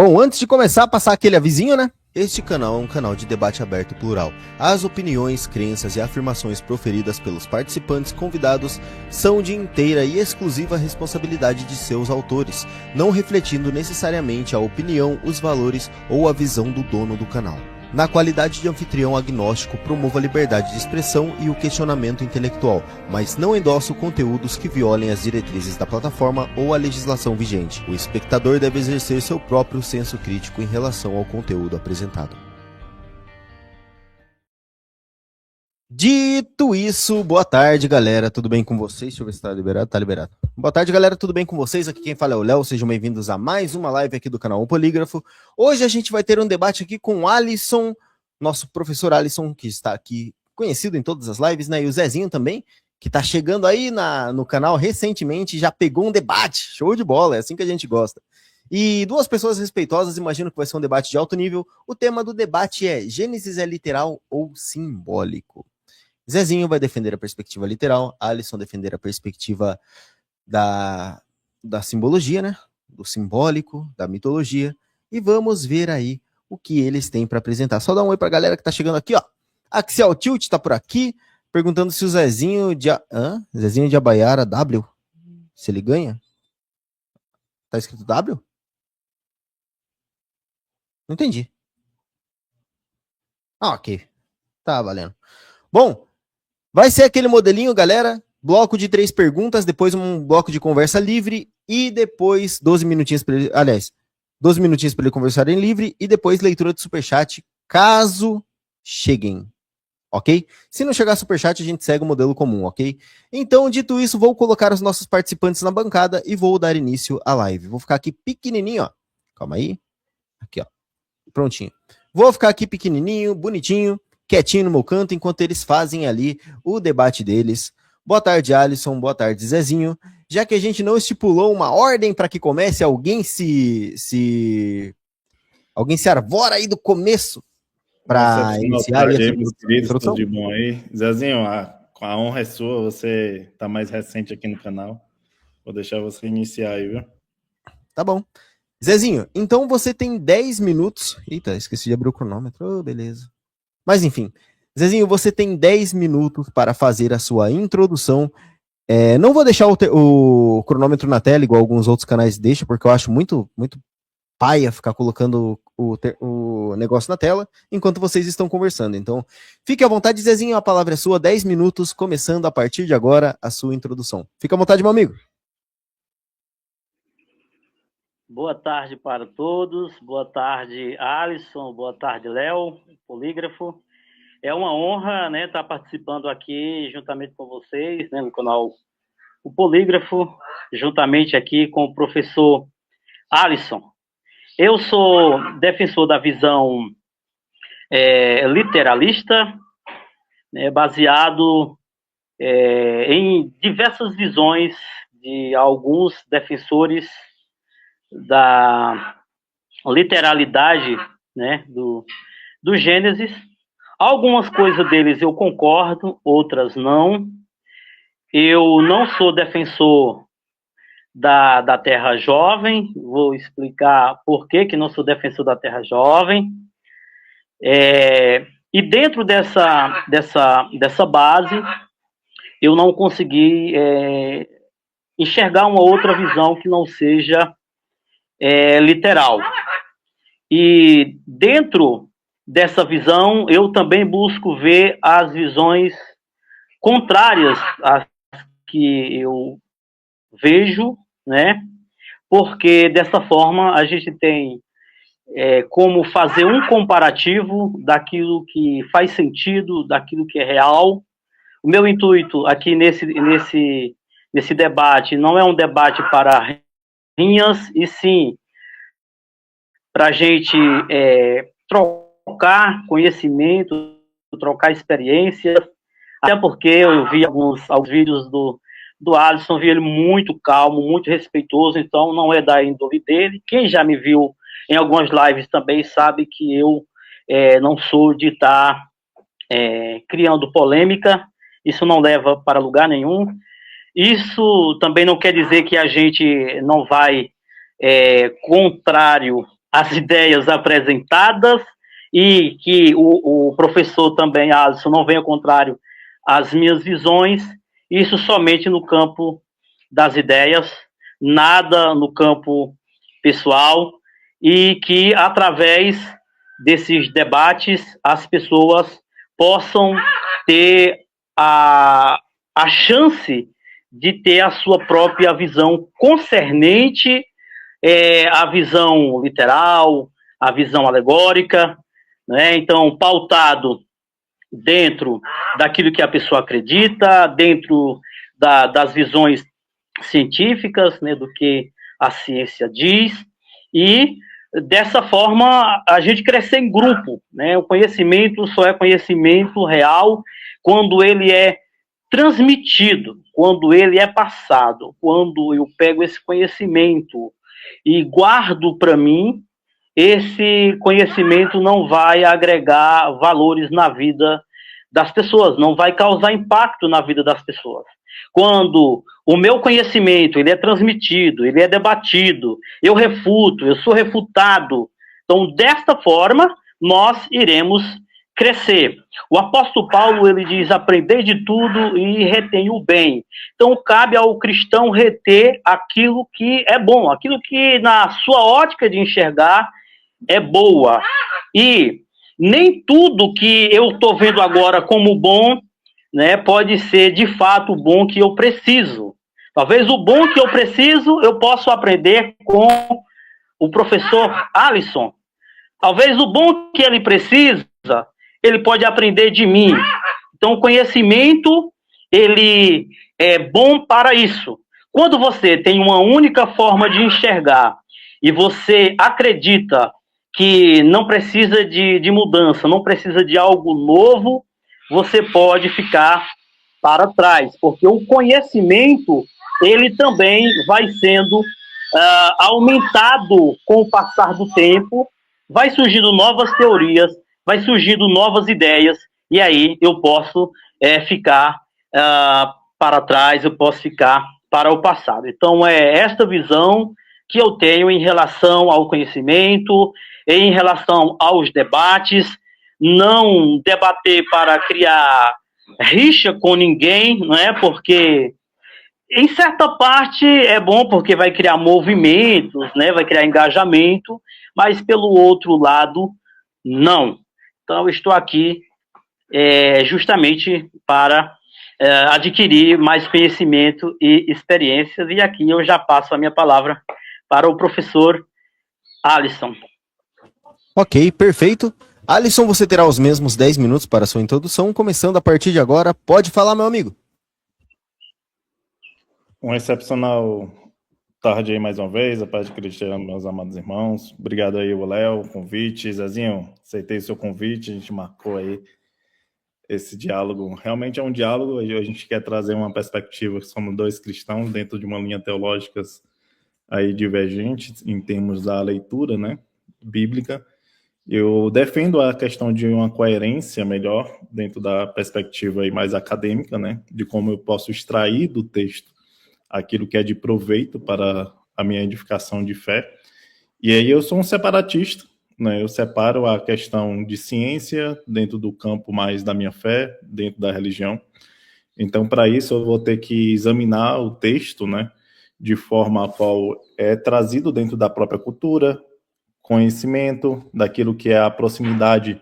Bom, antes de começar, passar aquele avisinho, né? Este canal é um canal de debate aberto e plural. As opiniões, crenças e afirmações proferidas pelos participantes convidados são de inteira e exclusiva responsabilidade de seus autores, não refletindo necessariamente a opinião, os valores ou a visão do dono do canal. Na qualidade de anfitrião agnóstico, promovo a liberdade de expressão e o questionamento intelectual, mas não endosso conteúdos que violem as diretrizes da plataforma ou a legislação vigente. O espectador deve exercer seu próprio senso crítico em relação ao conteúdo apresentado. Dito isso, boa tarde, galera, tudo bem com vocês? Deixa eu ver se tá liberado. Tá liberado. Boa tarde, galera, tudo bem com vocês? Aqui quem fala é o Léo, sejam bem-vindos a mais uma live aqui do canal O Polígrafo. Hoje a gente vai ter um debate aqui com o Alisson, nosso professor Alisson, que está aqui conhecido em todas as lives, né? E o Zezinho também, que tá chegando aí no canal recentemente, já pegou um debate, show de bola, é assim que a gente gosta. E duas pessoas respeitosas, imagino que vai ser um debate de alto nível. O tema do debate é: Gênesis é literal ou simbólico? Zezinho vai defender a perspectiva literal, Alisson defender a perspectiva da simbologia, né? Do simbólico, da mitologia. E vamos ver aí o que eles têm para apresentar. Só dá um oi pra galera que tá chegando aqui, ó. Axel Tilt tá por aqui, perguntando se o Zezinho de Abaiara W, se ele ganha. Tá escrito W? Não entendi. Ah, ok. Tá valendo. Bom, vai ser aquele modelinho, galera. Bloco de 3 perguntas, depois um bloco de conversa livre e depois 12 minutinhos para ele. Aliás, 12 minutinhos para ele conversar em livre e depois leitura de superchat, caso cheguem. Ok? Se não chegar superchat, a gente segue o modelo comum, ok? Então, dito isso, vou colocar os nossos participantes na bancada e vou dar início à live. Vou ficar aqui pequenininho, ó. Calma aí. Aqui, ó. Prontinho. Vou ficar aqui pequenininho, bonitinho, quietinho no meu canto, enquanto eles fazem ali o debate deles. Boa tarde, Alisson. Boa tarde, Zezinho. Já que a gente não estipulou uma ordem para que comece, alguém se arvora aí do começo para iniciar aí a introdução. De bom aí. Zezinho, a honra é sua, você está mais recente aqui no canal. Vou deixar você iniciar aí, viu? Tá bom. Zezinho, então você tem 10 minutos. Eita, esqueci de abrir o cronômetro. Oh, beleza. Mas enfim, Zezinho, você tem 10 minutos para fazer a sua introdução. Não vou deixar o cronômetro na tela, igual alguns outros canais deixam, porque eu acho muito paia ficar colocando o negócio na tela enquanto vocês estão conversando. Então, fique à vontade, Zezinho, a palavra é sua. 10 minutos, começando a partir de agora a sua introdução. Fique à vontade, meu amigo. Boa tarde para todos, boa tarde, Alisson, boa tarde, Léo, Polígrafo. É uma honra, né, estar participando aqui juntamente com vocês, né, no canal O Polígrafo, juntamente aqui com o professor Alisson. Eu sou defensor da visão literalista, né, baseado em diversas visões de alguns defensores da literalidade, né, do Gênesis. Algumas coisas deles eu concordo, outras não. Eu não sou defensor da Terra Jovem, vou explicar por que não sou defensor da Terra Jovem. E dentro dessa base, eu não consegui enxergar uma outra visão que não seja literal. E dentro dessa visão, eu também busco ver as visões contrárias às que eu vejo, né? Porque dessa forma a gente tem como fazer um comparativo daquilo que faz sentido, daquilo que é real. O meu intuito aqui nesse debate não é um debate para rinhas, e sim para a gente trocar conhecimento, trocar experiências, até porque eu vi alguns vídeos do Alisson, vi ele muito calmo, muito respeitoso, então não é da índole dele. Quem já me viu em algumas lives também sabe que eu não sou de estar criando polêmica, isso não leva para lugar nenhum. Isso também não quer dizer que a gente não vai contrário as ideias apresentadas e que o professor também, Alisson, não venha contrário às minhas visões, isso somente no campo das ideias, nada no campo pessoal, e que através desses debates as pessoas possam ter a chance de ter a sua própria visão concernente a visão literal, a visão alegórica, né? Então, pautado dentro daquilo que a pessoa acredita, dentro das visões científicas, né, do que a ciência diz, e dessa forma a gente crescer em grupo, né? O conhecimento só é conhecimento real quando ele é transmitido, quando ele é passado, quando eu pego esse conhecimento e guardo para mim, esse conhecimento não vai agregar valores na vida das pessoas, não vai causar impacto na vida das pessoas. Quando o meu conhecimento ele é transmitido, ele é debatido, eu refuto, eu sou refutado, então desta forma nós iremos crescer. O apóstolo Paulo ele diz: aprendei de tudo e retém o bem. Então cabe ao cristão reter aquilo que é bom, aquilo que na sua ótica de enxergar é boa. E nem tudo que eu estou vendo agora como bom, né, pode ser de fato o bom que eu preciso. Talvez o bom que eu preciso eu possa aprender com o professor Alisson. Talvez o bom que ele precisa ele pode aprender de mim. Então o conhecimento ele é bom para isso. Quando você tem uma única forma de enxergar e você acredita que não precisa de mudança, não precisa de algo novo, você pode ficar para trás, porque o conhecimento ele também vai sendo aumentado com o passar do tempo, vai surgindo novas teorias, vai surgindo novas ideias, e aí eu posso ficar para trás, eu posso ficar para o passado. Então é esta visão que eu tenho em relação ao conhecimento, em relação aos debates, não debater para criar rixa com ninguém, não é? Porque em certa parte é bom porque vai criar movimentos, né? Vai criar engajamento, mas pelo outro lado, não. Então, eu estou aqui justamente para adquirir mais conhecimento e experiências, e aqui eu já passo a minha palavra para o professor Alisson. Ok, perfeito. Alisson, você terá os mesmos 10 minutos para a sua introdução, começando a partir de agora. Pode falar, meu amigo. Um excepcional tarde aí mais uma vez, a paz de Cristo, meus amados irmãos. Obrigado aí, o Léo, o convite. Zezinho, aceitei o seu convite, a gente marcou aí esse diálogo. Realmente é um diálogo, a gente quer trazer uma perspectiva que somos dois cristãos dentro de uma linha teológica aí divergente em termos da leitura, né, bíblica. Eu defendo a questão de uma coerência melhor dentro da perspectiva aí mais acadêmica, né, de como eu posso extrair do texto aquilo que é de proveito para a minha edificação de fé. E aí eu sou um separatista, né, eu separo a questão de ciência dentro do campo mais da minha fé, dentro da religião. Então, para isso, eu vou ter que examinar o texto, né, de forma a qual é trazido dentro da própria cultura, conhecimento daquilo que é a proximidade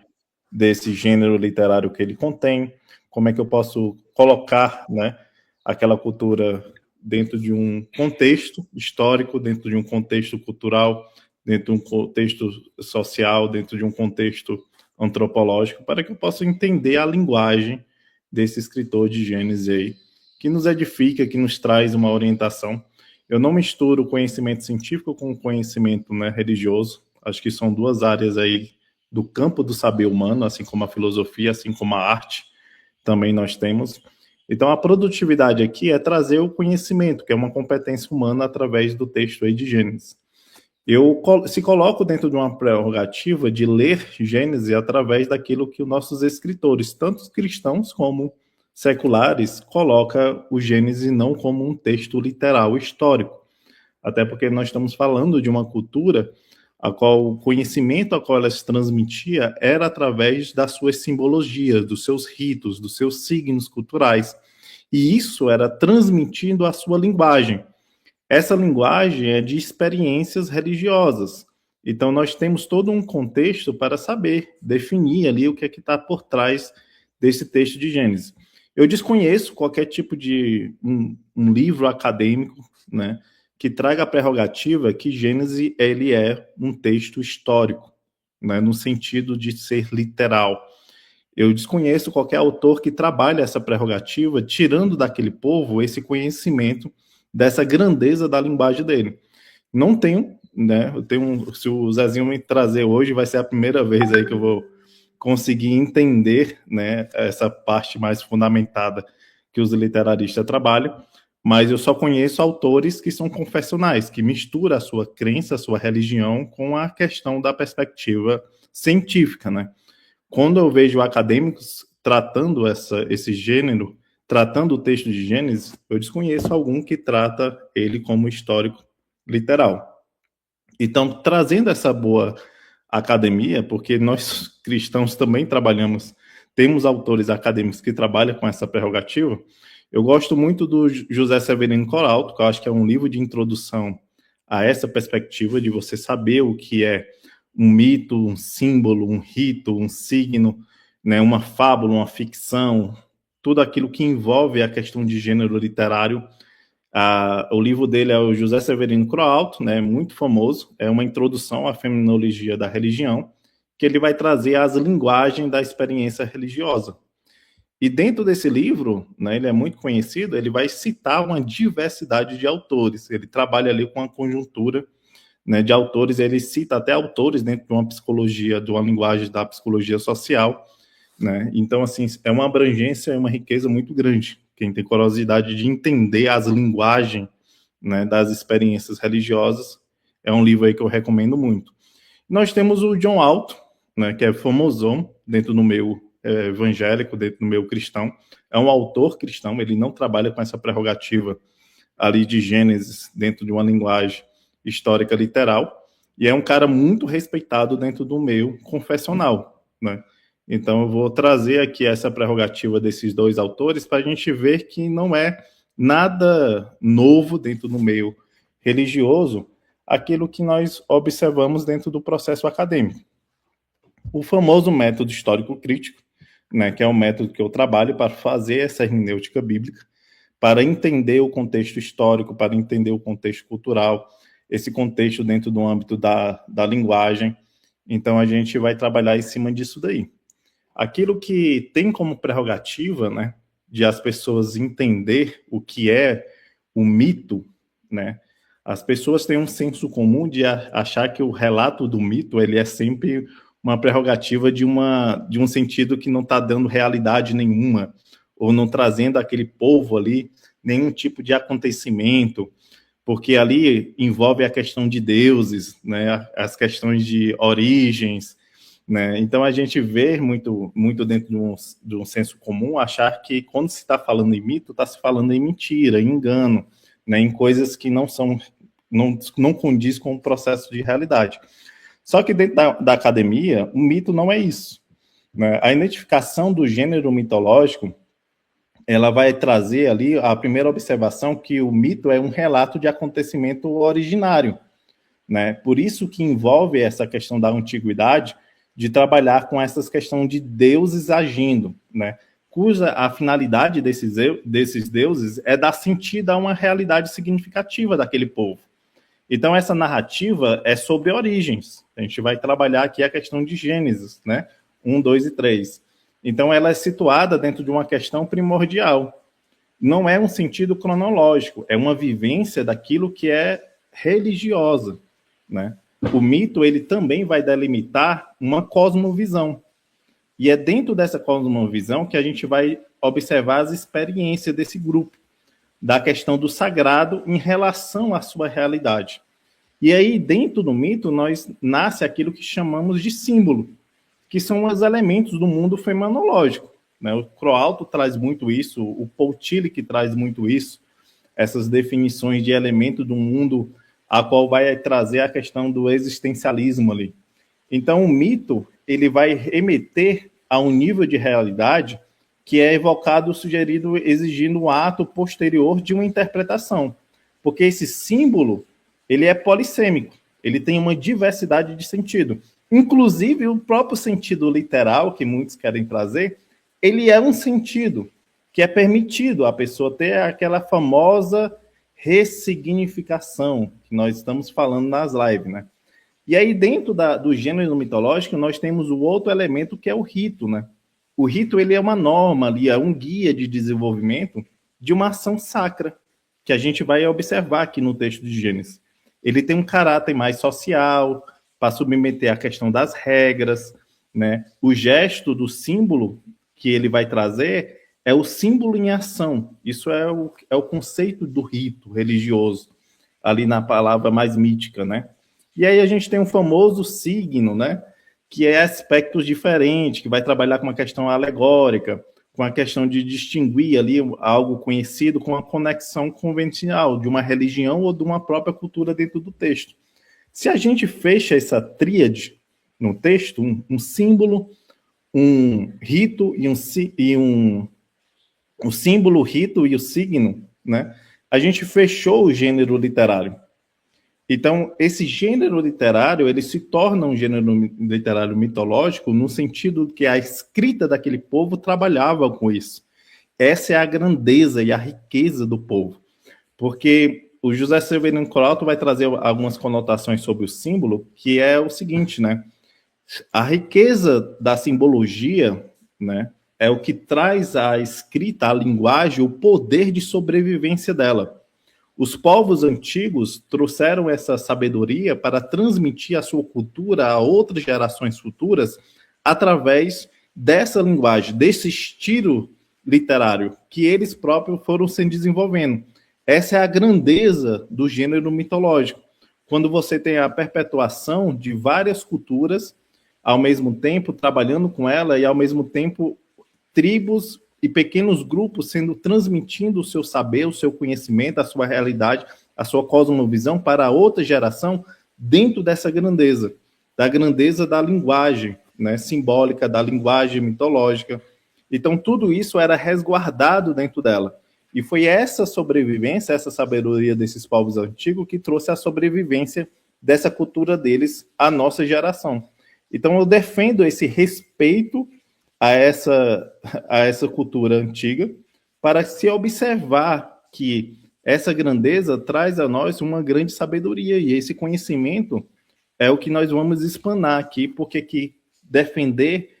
desse gênero literário que ele contém, como é que eu posso colocar, né, aquela cultura dentro de um contexto histórico, dentro de um contexto cultural, dentro de um contexto social, dentro de um contexto antropológico, para que eu possa entender a linguagem desse escritor de Gênesis aí, que nos edifica, que nos traz uma orientação. Eu não misturo conhecimento científico com conhecimento, né, religioso. Acho que são duas áreas aí do campo do saber humano, assim como a filosofia, assim como a arte, também nós temos. Então, a produtividade aqui é trazer o conhecimento, que é uma competência humana através do texto aí de Gênesis. Eu se coloco dentro de uma prerrogativa de ler Gênesis através daquilo que os nossos escritores, tanto cristãos como seculares, colocam o Gênesis não como um texto literal histórico. Até porque nós estamos falando de uma cultura a qual o conhecimento a qual ela se transmitia era através das suas simbologias, dos seus ritos, dos seus signos culturais. E isso era transmitindo a sua linguagem. Essa linguagem é de experiências religiosas. Então, nós temos todo um contexto para saber, definir ali o que é que está por trás desse texto de Gênesis. Eu desconheço qualquer tipo de um livro acadêmico, né, que traga a prerrogativa que Gênesis ele é um texto histórico, né, no sentido de ser literal. Eu desconheço qualquer autor que trabalhe essa prerrogativa, tirando daquele povo esse conhecimento dessa grandeza da linguagem dele. Não tenho, né? Eu tenho, se o Zezinho me trazer hoje, vai ser a primeira vez aí que eu vou conseguir entender, né, essa parte mais fundamentada que os literaristas trabalham, mas eu só conheço autores que são confessionais, que misturam a sua crença, a sua religião com a questão da perspectiva científica, né? Quando eu vejo acadêmicos tratando esse gênero, tratando o texto de Gênesis, eu desconheço algum que trata ele como histórico literal. Então, trazendo essa boa academia, porque nós cristãos também trabalhamos, temos autores acadêmicos que trabalham com essa prerrogativa, eu gosto muito do José Severino Coralto, que eu acho que é um livro de introdução a essa perspectiva de você saber o que é um mito, um símbolo, um rito, um signo, né, uma fábula, uma ficção, tudo aquilo que envolve a questão de gênero literário. O livro dele é o José Severino Coralto, né, muito famoso, é uma introdução à fenomenologia da religião, que ele vai trazer as linguagens da experiência religiosa. E dentro desse livro, né, ele é muito conhecido, ele vai citar uma diversidade de autores, ele trabalha ali com a conjuntura, né, de autores, ele cita até autores dentro de uma psicologia, de uma linguagem da psicologia social, né? Então, assim, é uma abrangência, é uma riqueza muito grande. Quem tem curiosidade de entender as linguagens, né, das experiências religiosas, é um livro aí que eu recomendo muito. Nós temos o John Alto, né, que é famosão dentro do meio evangélico, dentro do meio cristão. É um autor cristão, ele não trabalha com essa prerrogativa ali de Gênesis dentro de uma linguagem histórica literal, e é um cara muito respeitado dentro do meio confessional, né? Então eu vou trazer aqui essa prerrogativa desses dois autores para a gente ver que não é nada novo dentro do meio religioso aquilo que nós observamos dentro do processo acadêmico. O famoso método histórico crítico, né, que é o método que eu trabalho para fazer essa hermenêutica bíblica, para entender o contexto histórico, para entender o contexto cultural, esse contexto dentro do âmbito da linguagem. Então, a gente vai trabalhar em cima disso daí. Aquilo que tem como prerrogativa, né, de as pessoas entender o que é o mito, né, as pessoas têm um senso comum de achar que o relato do mito ele é sempre uma prerrogativa de um sentido que não está dando realidade nenhuma, ou não trazendo aquele povo ali nenhum tipo de acontecimento, porque ali envolve a questão de deuses, né, as questões de origens, né? Então a gente vê muito dentro de um senso comum achar que quando se está falando em mito, está se falando em mentira, em engano, né, em coisas que não condiz com o processo de realidade. Só que dentro da academia, o mito não é isso, né? A identificação do gênero mitológico, ela vai trazer ali a primeira observação que o mito é um relato de acontecimento originário, né? Por isso que envolve essa questão da antiguidade, de trabalhar com essas questões de deuses agindo, né? Cuja a finalidade desses deuses é dar sentido a uma realidade significativa daquele povo. Então, essa narrativa é sobre origens. A gente vai trabalhar aqui a questão de Gênesis, né? 1, 2 e 3. Então, ela é situada dentro de uma questão primordial. Não é um sentido cronológico, é uma vivência daquilo que é religiosa, né? O mito, ele também vai delimitar uma cosmovisão. E é dentro dessa cosmovisão que a gente vai observar as experiências desse grupo, da questão do sagrado em relação à sua realidade. E aí, dentro do mito, nasce aquilo que chamamos de símbolo, que são os elementos do mundo fenomenológico, né? O Croalto traz muito isso, o Paul Tillich traz muito isso, essas definições de elemento do mundo a qual vai trazer a questão do existencialismo ali. Então, o mito, ele vai remeter a um nível de realidade que é evocado, sugerido, exigindo um ato posterior de uma interpretação. Porque esse símbolo, ele é polissêmico, ele tem uma diversidade de sentido. Inclusive, o próprio sentido literal, que muitos querem trazer, ele é um sentido que é permitido a pessoa ter aquela famosa ressignificação que nós estamos falando nas lives, né? E aí, dentro do gênero mitológico, nós temos o outro elemento que é o rito, né? O rito, ele é uma norma ali, é um guia de desenvolvimento de uma ação sacra, que a gente vai observar aqui no texto de Gênesis. Ele tem um caráter mais social, para submeter a questão das regras, né? O gesto do símbolo que ele vai trazer é o símbolo em ação. Isso é o conceito do rito religioso, ali na palavra mais mítica, né? E aí a gente tem um famoso signo, né? Que é aspectos diferentes, que vai trabalhar com uma questão alegórica, com a questão de distinguir ali algo conhecido com a conexão convencional de uma religião ou de uma própria cultura dentro do texto. Se a gente fecha essa tríade no texto, um símbolo, um rito o símbolo, o rito e o signo, né? A gente fechou o gênero literário. Então, esse gênero literário, ele se torna um gênero literário mitológico no sentido que a escrita daquele povo trabalhava com isso. Essa é a grandeza e a riqueza do povo. Porque o José Severino Coralto vai trazer algumas conotações sobre o símbolo, que é o seguinte, né? A riqueza da simbologia, né, é o que traz à escrita, à linguagem, o poder de sobrevivência dela. Os povos antigos trouxeram essa sabedoria para transmitir a sua cultura a outras gerações futuras através dessa linguagem, desse estilo literário que eles próprios foram se desenvolvendo. Essa é a grandeza do gênero mitológico. Quando você tem a perpetuação de várias culturas, ao mesmo tempo trabalhando com ela e ao mesmo tempo tribos e pequenos grupos transmitindo o seu saber, o seu conhecimento, a sua realidade, a sua cosmovisão para a outra geração dentro dessa grandeza da linguagem, né, simbólica, da linguagem mitológica. Então, tudo isso era resguardado dentro dela. E foi essa sobrevivência, essa sabedoria desses povos antigos que trouxe a sobrevivência dessa cultura deles à nossa geração. Então, eu defendo esse respeito a essa cultura antiga, para se observar que essa grandeza traz a nós uma grande sabedoria, e esse conhecimento é o que nós vamos explanar aqui, porque que defender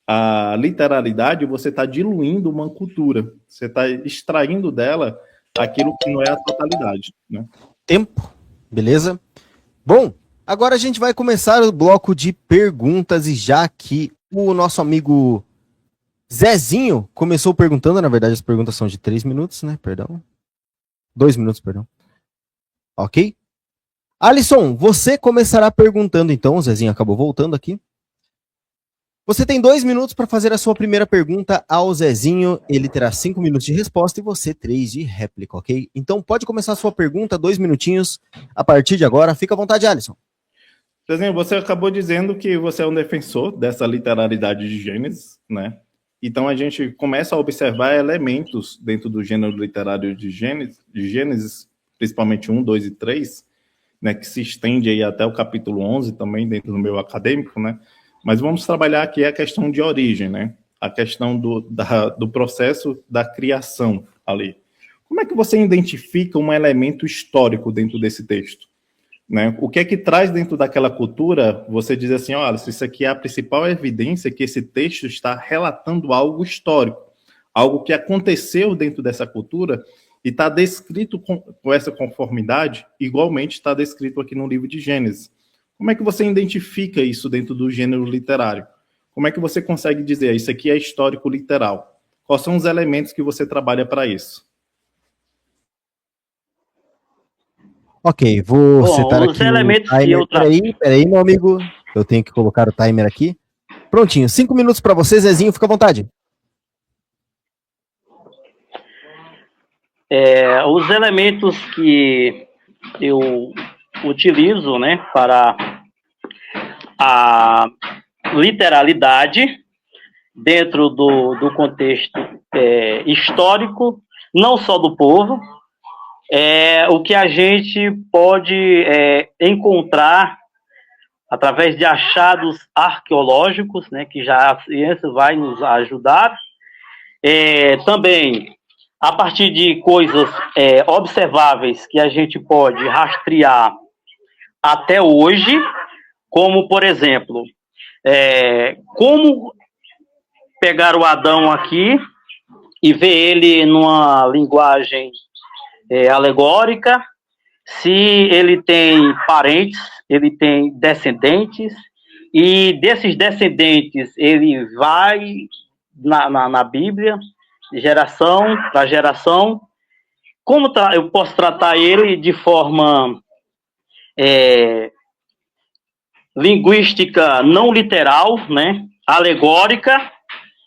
a literalidade, você está diluindo uma cultura, você está extraindo dela aquilo que não é a totalidade, né? Tempo, beleza? Bom, agora a gente vai começar o bloco de perguntas, e já que o nosso amigo Zezinho começou perguntando, na verdade as perguntas são de 3 minutos, né? Perdão. 2 minutos, perdão. Ok? Alisson, você começará perguntando então, o Zezinho acabou voltando aqui. Você tem 2 minutos para fazer a sua primeira pergunta ao Zezinho, ele terá 5 minutos de resposta e você 3 de réplica, ok? Então pode começar a sua pergunta, 2 minutinhos a partir de agora, fica à vontade, Alisson. Zezinho, você acabou dizendo que você é um defensor dessa literalidade de Gênesis, né? Então a gente começa a observar elementos dentro do gênero literário de Gênesis, principalmente 1, 2 e 3, né, que se estende aí até o capítulo 11 também dentro do meu acadêmico, né? Mas vamos trabalhar aqui a questão de origem, né? A questão do processo da criação ali. Como é que você identifica um elemento histórico dentro desse texto? Né? O que é que traz dentro daquela cultura, você diz assim, olha, isso aqui é a principal evidência que esse texto está relatando algo histórico, algo que aconteceu dentro dessa cultura e está descrito com essa conformidade, igualmente está descrito aqui no livro de Gênesis. Como é que você identifica isso dentro do gênero literário? Como é que você consegue dizer, isso aqui é histórico literal? Quais são os elementos que você trabalha para isso? Ok, vou setar os aqui elementos o timer. Peraí, meu amigo. Eu tenho que colocar o timer aqui. Prontinho, 5 minutos para você, Zezinho, fica à vontade. Os elementos que eu utilizo, né, para a literalidade dentro do contexto histórico, não só do povo, o que a gente pode encontrar através de achados arqueológicos, né, que já a ciência vai nos ajudar, também a partir de coisas observáveis que a gente pode rastrear até hoje, como, por exemplo, como pegar o Adão aqui e ver ele numa linguagem alegórica, se ele tem parentes, ele tem descendentes, e desses descendentes ele vai na Bíblia, de geração para geração. Como eu posso tratar ele de forma linguística não literal, né, alegórica,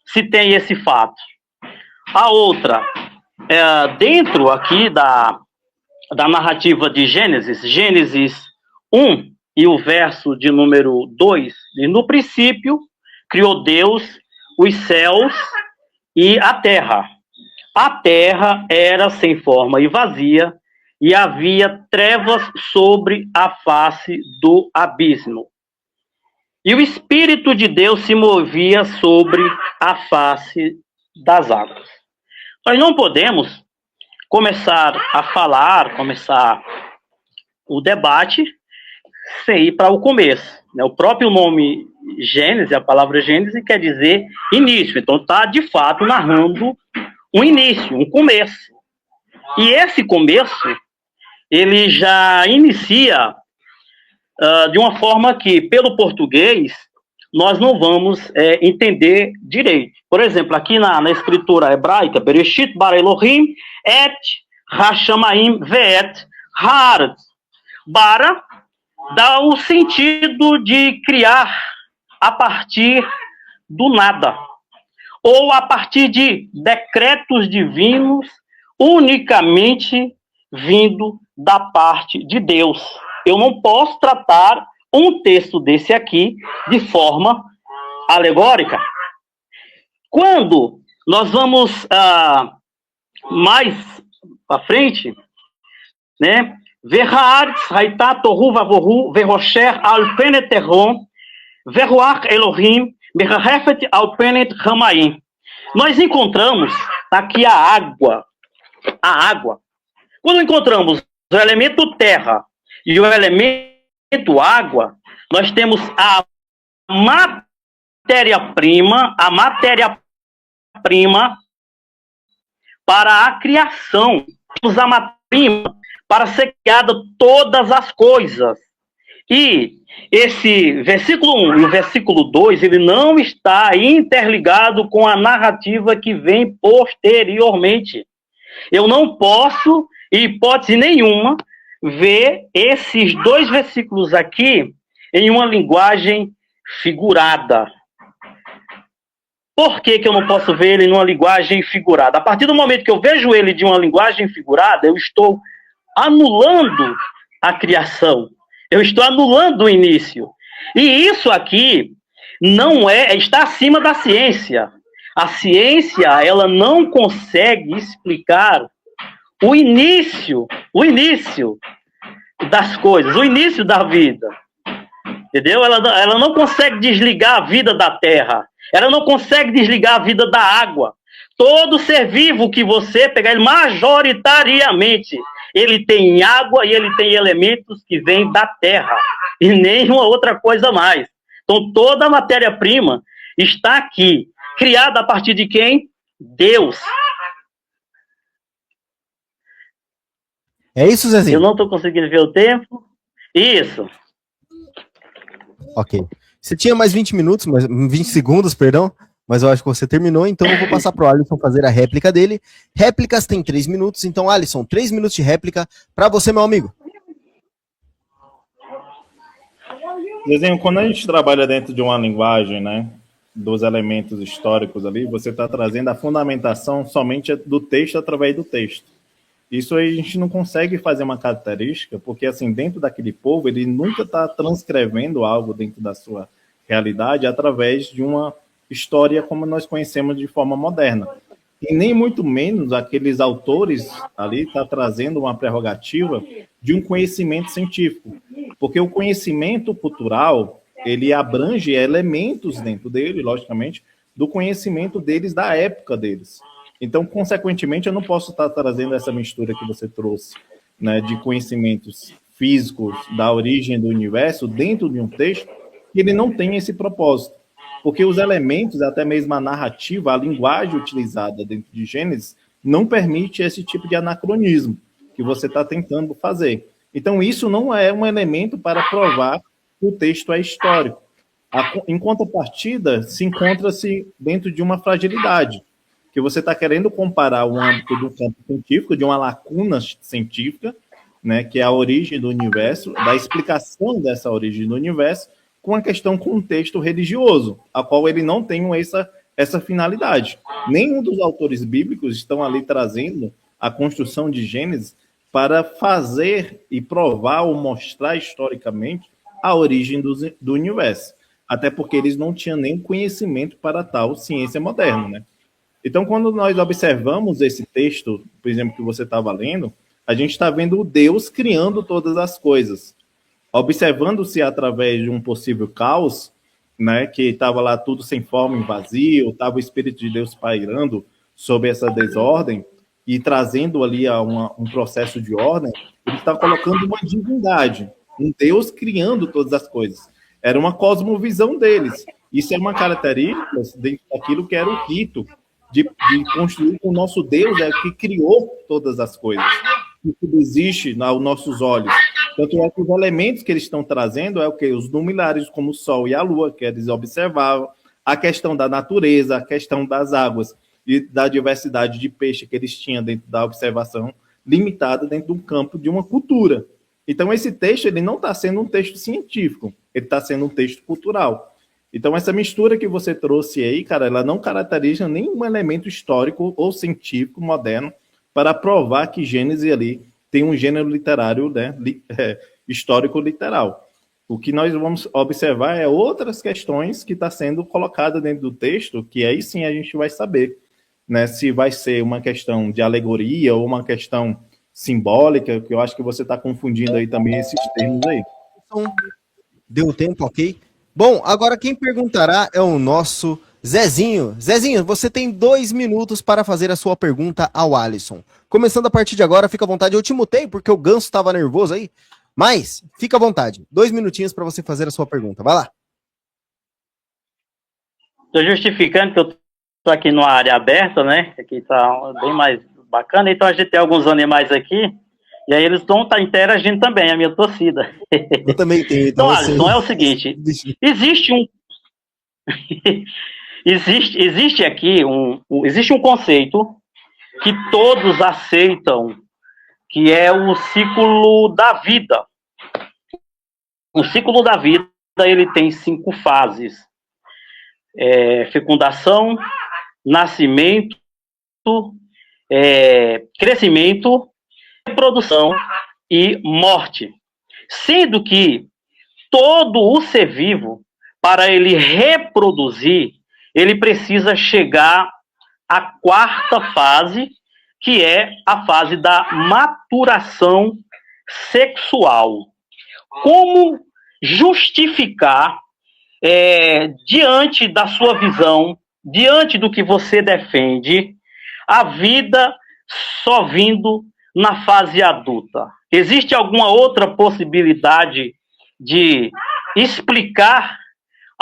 se tem esse fato. A outra, dentro aqui da narrativa de Gênesis 1 e o verso de número 2, no princípio criou Deus os céus e a terra. A terra era sem forma e vazia, e havia trevas sobre a face do abismo. E o Espírito de Deus se movia sobre a face das águas. Nós não podemos começar o debate sem ir para o começo, né? O próprio nome Gênesis, a palavra Gênesis, quer dizer início. Então está, de fato, narrando um início, um começo. E esse começo, ele já inicia de uma forma que, pelo português, nós não vamos entender direito. Por exemplo, aqui na escritura hebraica, Bereshit bara Elohim et Hashamayim ve'et haaretz. Bara dá o sentido de criar a partir do nada, ou a partir de decretos divinos unicamente vindo da parte de Deus. Eu não posso tratar um texto desse aqui de forma alegórica. Quando nós vamos mais para frente, né? Verhaaretz haitá tohu vavohu verosher al pene terron veruach Elohim merrefet al penet ramaim. Nós encontramos aqui a água. A água. Quando encontramos o elemento terra e o elemento água, nós temos a matéria-prima para a criação. Temos a matéria-prima para ser criada todas as coisas. E esse versículo 1 e o versículo 2, ele não está interligado com a narrativa que vem posteriormente. Eu não posso, em hipótese nenhuma, ver esses dois versículos aqui em uma linguagem figurada. Por que eu não posso ver ele em uma linguagem figurada? A partir do momento que eu vejo ele de uma linguagem figurada, eu estou anulando a criação. Eu estou anulando o início. E isso aqui não está acima da ciência. A ciência, ela não consegue explicar o início das coisas, o início da vida. Entendeu? Ela não consegue desligar a vida da terra. Ela não consegue desligar a vida da água. Todo ser vivo que você pegar, ele majoritariamente, ele tem água e ele tem elementos que vêm da terra. E nenhuma outra coisa mais. Então, toda a matéria-prima está aqui. Criada a partir de quem? Deus. É isso, Zezinho? Eu não estou conseguindo ver o tempo. Isso. Ok. Você tinha mais 20 minutos, 20 segundos, perdão, mas eu acho que você terminou, então eu vou passar para o Alisson fazer a réplica dele. Réplicas tem 3 minutos, então, Alisson, 3 minutos de réplica para você, meu amigo. Zezinho, quando a gente trabalha dentro de uma linguagem, né, dos elementos históricos ali, você está trazendo a fundamentação somente do texto através do texto. Isso aí a gente não consegue fazer uma característica, porque assim, dentro daquele povo, ele nunca está transcrevendo algo dentro da sua realidade através de uma história como nós conhecemos de forma moderna. E nem muito menos aqueles autores ali estão trazendo uma prerrogativa de um conhecimento científico, porque o conhecimento cultural, ele abrange elementos dentro dele, logicamente, do conhecimento deles, da época deles. Então, consequentemente, eu não posso estar trazendo essa mistura que você trouxe, né, de conhecimentos físicos da origem do universo dentro de um texto que ele não tem esse propósito. Porque os elementos, até mesmo a narrativa, a linguagem utilizada dentro de Gênesis, não permite esse tipo de anacronismo que você está tentando fazer. Então, isso não é um elemento para provar que o texto é histórico. Em contrapartida, se encontra-se dentro de uma fragilidade, que você está querendo comparar o âmbito do campo científico, de uma lacuna científica, né, que é a origem do universo, da explicação dessa origem do universo, com a questão contexto religioso, a qual ele não tem essa finalidade. Nenhum dos autores bíblicos estão ali trazendo a construção de Gênesis para fazer e provar ou mostrar historicamente a origem do universo, até porque eles não tinham nem conhecimento para tal ciência moderna, né? Então, quando nós observamos esse texto, por exemplo, que você estava lendo, a gente está vendo Deus criando todas as coisas, observando-se através de um possível caos, né, que estava lá tudo sem forma, em vazio, estava o Espírito de Deus pairando sobre essa desordem e trazendo ali um processo de ordem. Ele está colocando uma divindade, um Deus criando todas as coisas. Era uma cosmovisão deles. Isso é uma característica dentro daquilo que era o rito de construir com o nosso Deus, é que criou todas as coisas. Isso existe aos nossos olhos. Tanto é que os elementos que eles estão trazendo é o que? Os luminares, como o Sol e a Lua, que eles observavam, a questão da natureza, a questão das águas e da diversidade de peixe que eles tinham dentro da observação, limitada dentro de um campo de uma cultura. Então, esse texto ele não está sendo um texto científico, ele está sendo um texto cultural. Então, essa mistura que você trouxe aí, cara, ela não caracteriza nenhum elemento histórico ou científico moderno para provar que Gênesis ali tem um gênero literário, né, histórico-literal. O que nós vamos observar é outras questões que estão sendo colocadas dentro do texto, que aí sim a gente vai saber, né, se vai ser uma questão de alegoria ou uma questão simbólica, que eu acho que você está confundindo aí também esses termos aí. Então, deu tempo, ok? Bom, agora quem perguntará é o nosso Zezinho. Zezinho, você tem 2 minutos para fazer a sua pergunta ao Alisson. Começando a partir de agora, fica à vontade. Eu te mutei porque o Ganso estava nervoso aí, mas fica à vontade. 2 minutinhos para você fazer a sua pergunta. Vai lá. Estou justificando que eu estou aqui numa área aberta, né? Aqui está bem mais bacana. Então a gente tem alguns animais aqui e aí eles estão interagindo também, a minha torcida. Eu também tenho. Então, Alisson, é o seguinte: existe um existe aqui existe um conceito que todos aceitam, que é o ciclo da vida. O ciclo da vida, ele tem 5 fases: fecundação, nascimento, crescimento, reprodução e morte. Sendo que todo o ser vivo, para ele reproduzir, ele precisa chegar à 4ª fase, que é a fase da maturação sexual. Como justificar, diante da sua visão, diante do que você defende, a vida só vindo na fase adulta? Existe alguma outra possibilidade de explicar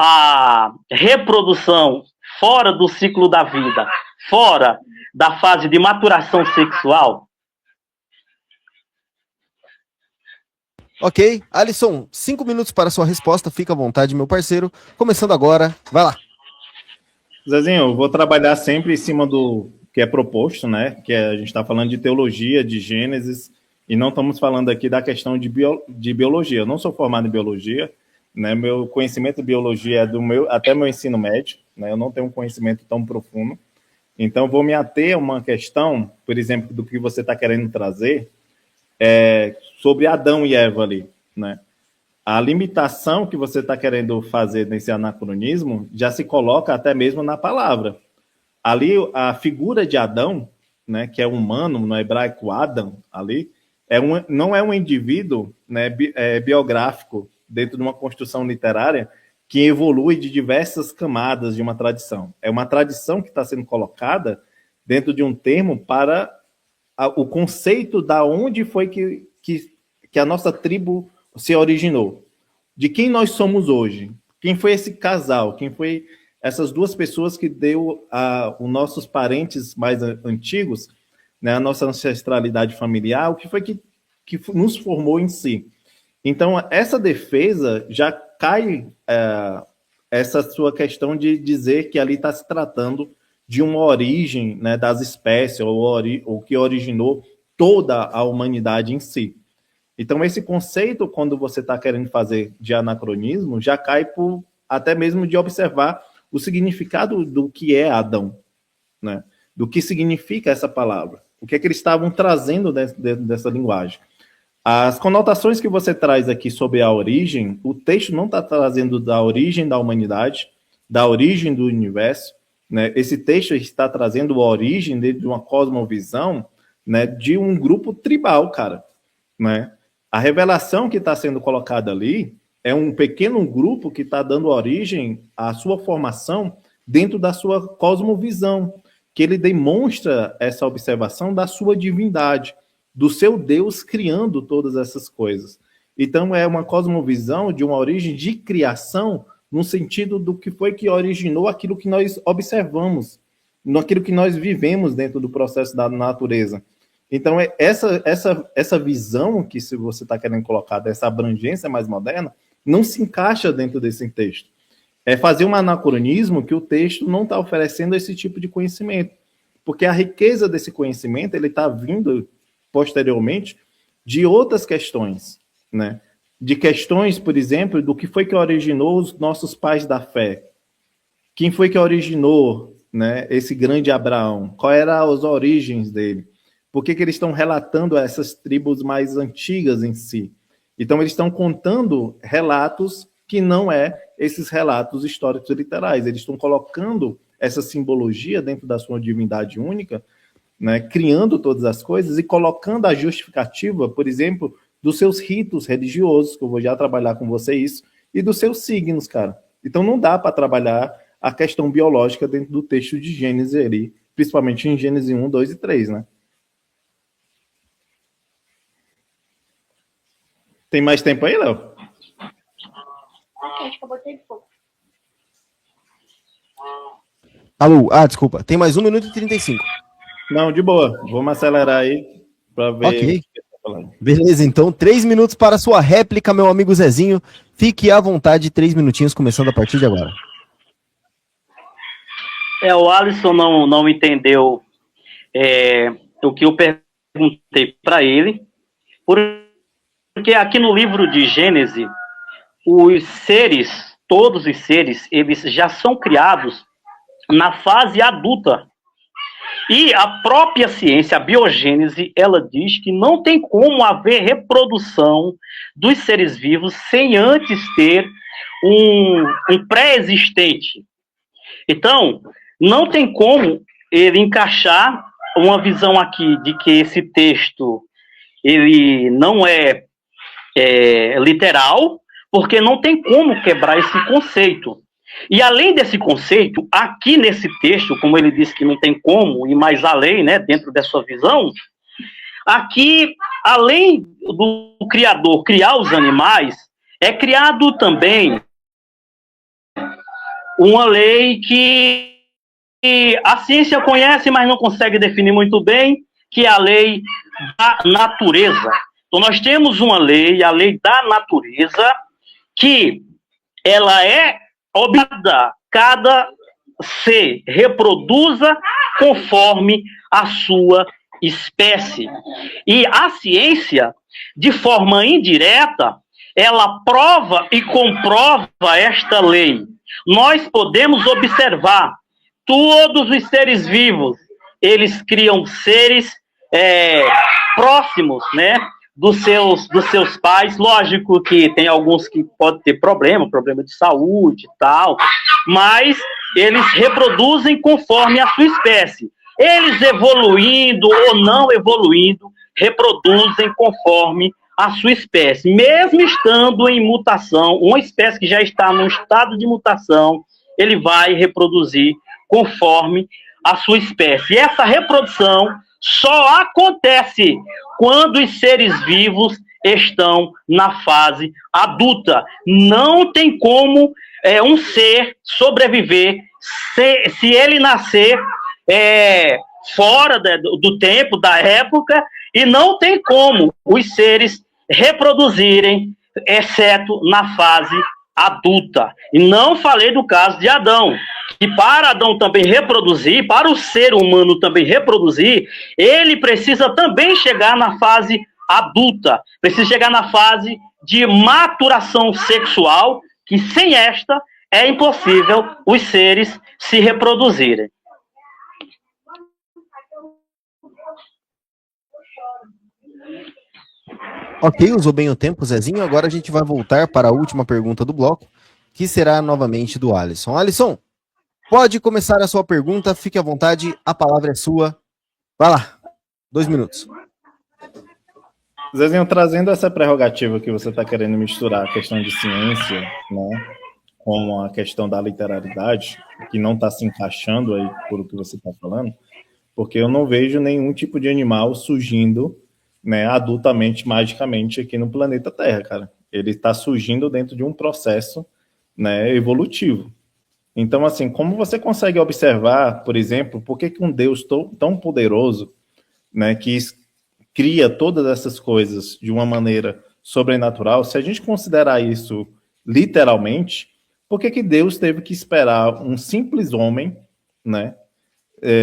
a reprodução fora do ciclo da vida, fora da fase de maturação sexual? Ok. Alisson, 5 minutos para a sua resposta. Fica à vontade, meu parceiro. Começando agora. Vai lá. Zezinho, eu vou trabalhar sempre em cima do que é proposto, né? Que a gente está falando de teologia, de Gênesis, e não estamos falando aqui da questão de biologia. Eu não sou formado em biologia, né? Meu conhecimento de biologia é até meu ensino médio, né? Eu não tenho um conhecimento tão profundo. Então, vou me ater a uma questão, por exemplo, do que você está querendo trazer, sobre Adão e Eva ali, né? A limitação que você está querendo fazer nesse anacronismo já se coloca até mesmo na palavra. Ali, a figura de Adão, né, que é humano, no hebraico Adam, ali, não é um indivíduo, né, biográfico dentro de uma construção literária que evolui de diversas camadas de uma tradição. É uma tradição que está sendo colocada dentro de um termo para o conceito da onde foi que a nossa tribo se originou. De quem nós somos hoje. Quem foi esse casal? Quem foi essas duas pessoas que deu os nossos parentes mais antigos, né, a nossa ancestralidade familiar, o que foi que nos formou em si. Então, essa defesa já cai essa sua questão de dizer que ali está se tratando de uma origem, né, das espécies, ou que originou toda a humanidade em si. Então, esse conceito, quando você está querendo fazer de anacronismo, já cai por até mesmo de observar o significado do que é Adão, né? Do que significa essa palavra. O que é que eles estavam trazendo dessa linguagem. As conotações que você traz aqui sobre a origem, o texto não está trazendo da origem da humanidade, da origem do universo, né? Esse texto está trazendo a origem de uma cosmovisão, né, de um grupo tribal, cara, né? A revelação que está sendo colocada ali é um pequeno grupo que está dando origem à sua formação dentro da sua cosmovisão, que ele demonstra essa observação da sua divindade, do seu Deus criando todas essas coisas. Então, é uma cosmovisão de uma origem de criação, no sentido do que foi que originou aquilo que nós observamos, naquilo que nós vivemos dentro do processo da natureza. Então, essa visão que se você está querendo colocar, dessa abrangência mais moderna, não se encaixa dentro desse texto. É fazer um anacronismo que o texto não está oferecendo esse tipo de conhecimento. Porque a riqueza desse conhecimento ele está vindo, posteriormente, de outras questões, né? De questões, por exemplo, do que foi que originou os nossos pais da fé. Quem foi que originou, né, esse grande Abraão? Quais eram as origens dele? Por que eles estão relatando essas tribos mais antigas em si? Então, eles estão contando relatos que não esses relatos históricos e literais. Eles estão colocando essa simbologia dentro da sua divindade única, né, criando todas as coisas e colocando a justificativa, por exemplo, dos seus ritos religiosos, que eu vou já trabalhar com você isso, e dos seus signos, cara. Então, não dá para trabalhar a questão biológica dentro do texto de Gênesis ali, principalmente em Gênesis 1, 2 e 3, né? Tem mais tempo aí, Léo? Acho que eu botei de fogo. Alô, desculpa. Tem mais 1 minuto e 35. Não, de boa. Vamos acelerar aí para ver. Ok. O que tá falando. Beleza, então 3 minutos para a sua réplica, meu amigo Zezinho. Fique à vontade, 3 minutinhos, começando a partir de agora. O Alisson não entendeu o que eu perguntei para ele, porque aqui no livro de Gênesis, os seres, todos os seres, eles já são criados na fase adulta. E a própria ciência, a biogênese, ela diz que não tem como haver reprodução dos seres vivos sem antes ter um pré-existente. Então, não tem como ele encaixar uma visão aqui de que esse texto ele não é literal, porque não tem como quebrar esse conceito. E além desse conceito, aqui nesse texto, como ele disse que não tem como ir mais além, né, dentro dessa visão, aqui, além do Criador criar os animais, é criado também uma lei que a ciência conhece, mas não consegue definir muito bem, que é a lei da natureza. Então, nós temos uma lei, a lei da natureza, que ela é obrigada, cada ser reproduza conforme a sua espécie. E a ciência, de forma indireta, ela prova e comprova esta lei. Nós podemos observar todos os seres vivos, eles criam seres próximos, né, dos seus pais. Lógico que tem alguns que podem ter problema de saúde e tal, mas eles reproduzem conforme a sua espécie. Eles evoluindo ou não evoluindo, reproduzem conforme a sua espécie. Mesmo estando em mutação, uma espécie que já está num estado de mutação, ele vai reproduzir conforme a sua espécie. E essa reprodução só acontece quando os seres vivos estão na fase adulta. Não tem como um ser sobreviver se ele nascer fora do tempo, da época, e não tem como os seres reproduzirem, exceto na fase adulta. E não falei do caso de Adão, que para Adão também reproduzir, para o ser humano também reproduzir, ele precisa também chegar na fase adulta, precisa chegar na fase de maturação sexual, que sem esta é impossível os seres se reproduzirem. Ok, usou bem o tempo, Zezinho. Agora a gente vai voltar para a última pergunta do bloco, que será novamente do Alisson. Alisson, pode começar a sua pergunta, fique à vontade, a palavra é sua. Vai lá, 2 minutos. Zezinho, trazendo essa prerrogativa que você está querendo misturar a questão de ciência, né, com a questão da literalidade, que não está se encaixando aí por o que você está falando, porque eu não vejo nenhum tipo de animal surgindo, né, adultamente, magicamente, aqui no planeta Terra, cara. Ele está surgindo dentro de um processo, né, evolutivo. Então, assim, como você consegue observar, por exemplo, por que um Deus tão poderoso, né, que cria todas essas coisas de uma maneira sobrenatural, se a gente considerar isso literalmente, por que Deus teve que esperar um simples homem, né,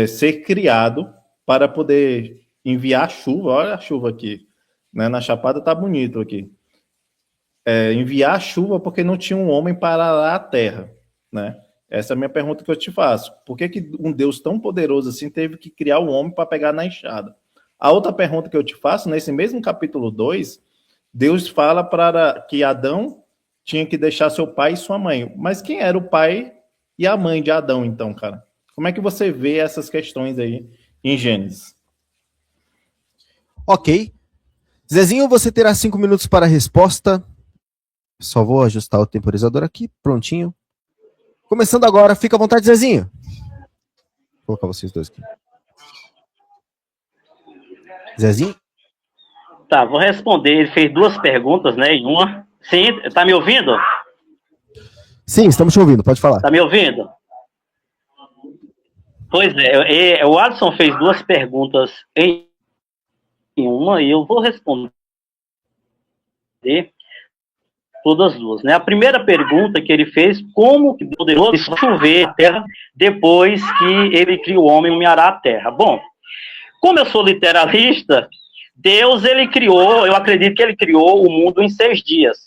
ser criado para poder enviar chuva? Olha a chuva aqui, né? Na Chapada tá bonito aqui. Enviar chuva porque não tinha um homem para arar a terra, né? Essa é a minha pergunta que eu te faço. Por que um Deus tão poderoso assim teve que criar um homem para pegar na enxada? A outra pergunta que eu te faço, nesse mesmo capítulo 2, Deus fala para que Adão tinha que deixar seu pai e sua mãe. Mas quem era o pai e a mãe de Adão, então, cara? Como é que você vê essas questões aí em Gênesis? Ok. Zezinho, você terá 5 minutos para a resposta. Só vou ajustar o temporizador aqui. Prontinho. Começando agora. Fica à vontade, Zezinho. Vou colocar vocês dois aqui. Zezinho? Tá, vou responder. Ele fez 2 perguntas, né, em uma. Sim, tá me ouvindo? Sim, estamos te ouvindo. Pode falar. Tá me ouvindo? Pois é, o Alisson fez 2 perguntas em uma e eu vou responder todas as 2, né? A primeira pergunta que ele fez, como que poderoso chover a terra depois que ele cria o homem e arar a terra? Bom, como eu sou literalista, Deus, ele criou, eu acredito que ele criou o mundo em 6 dias.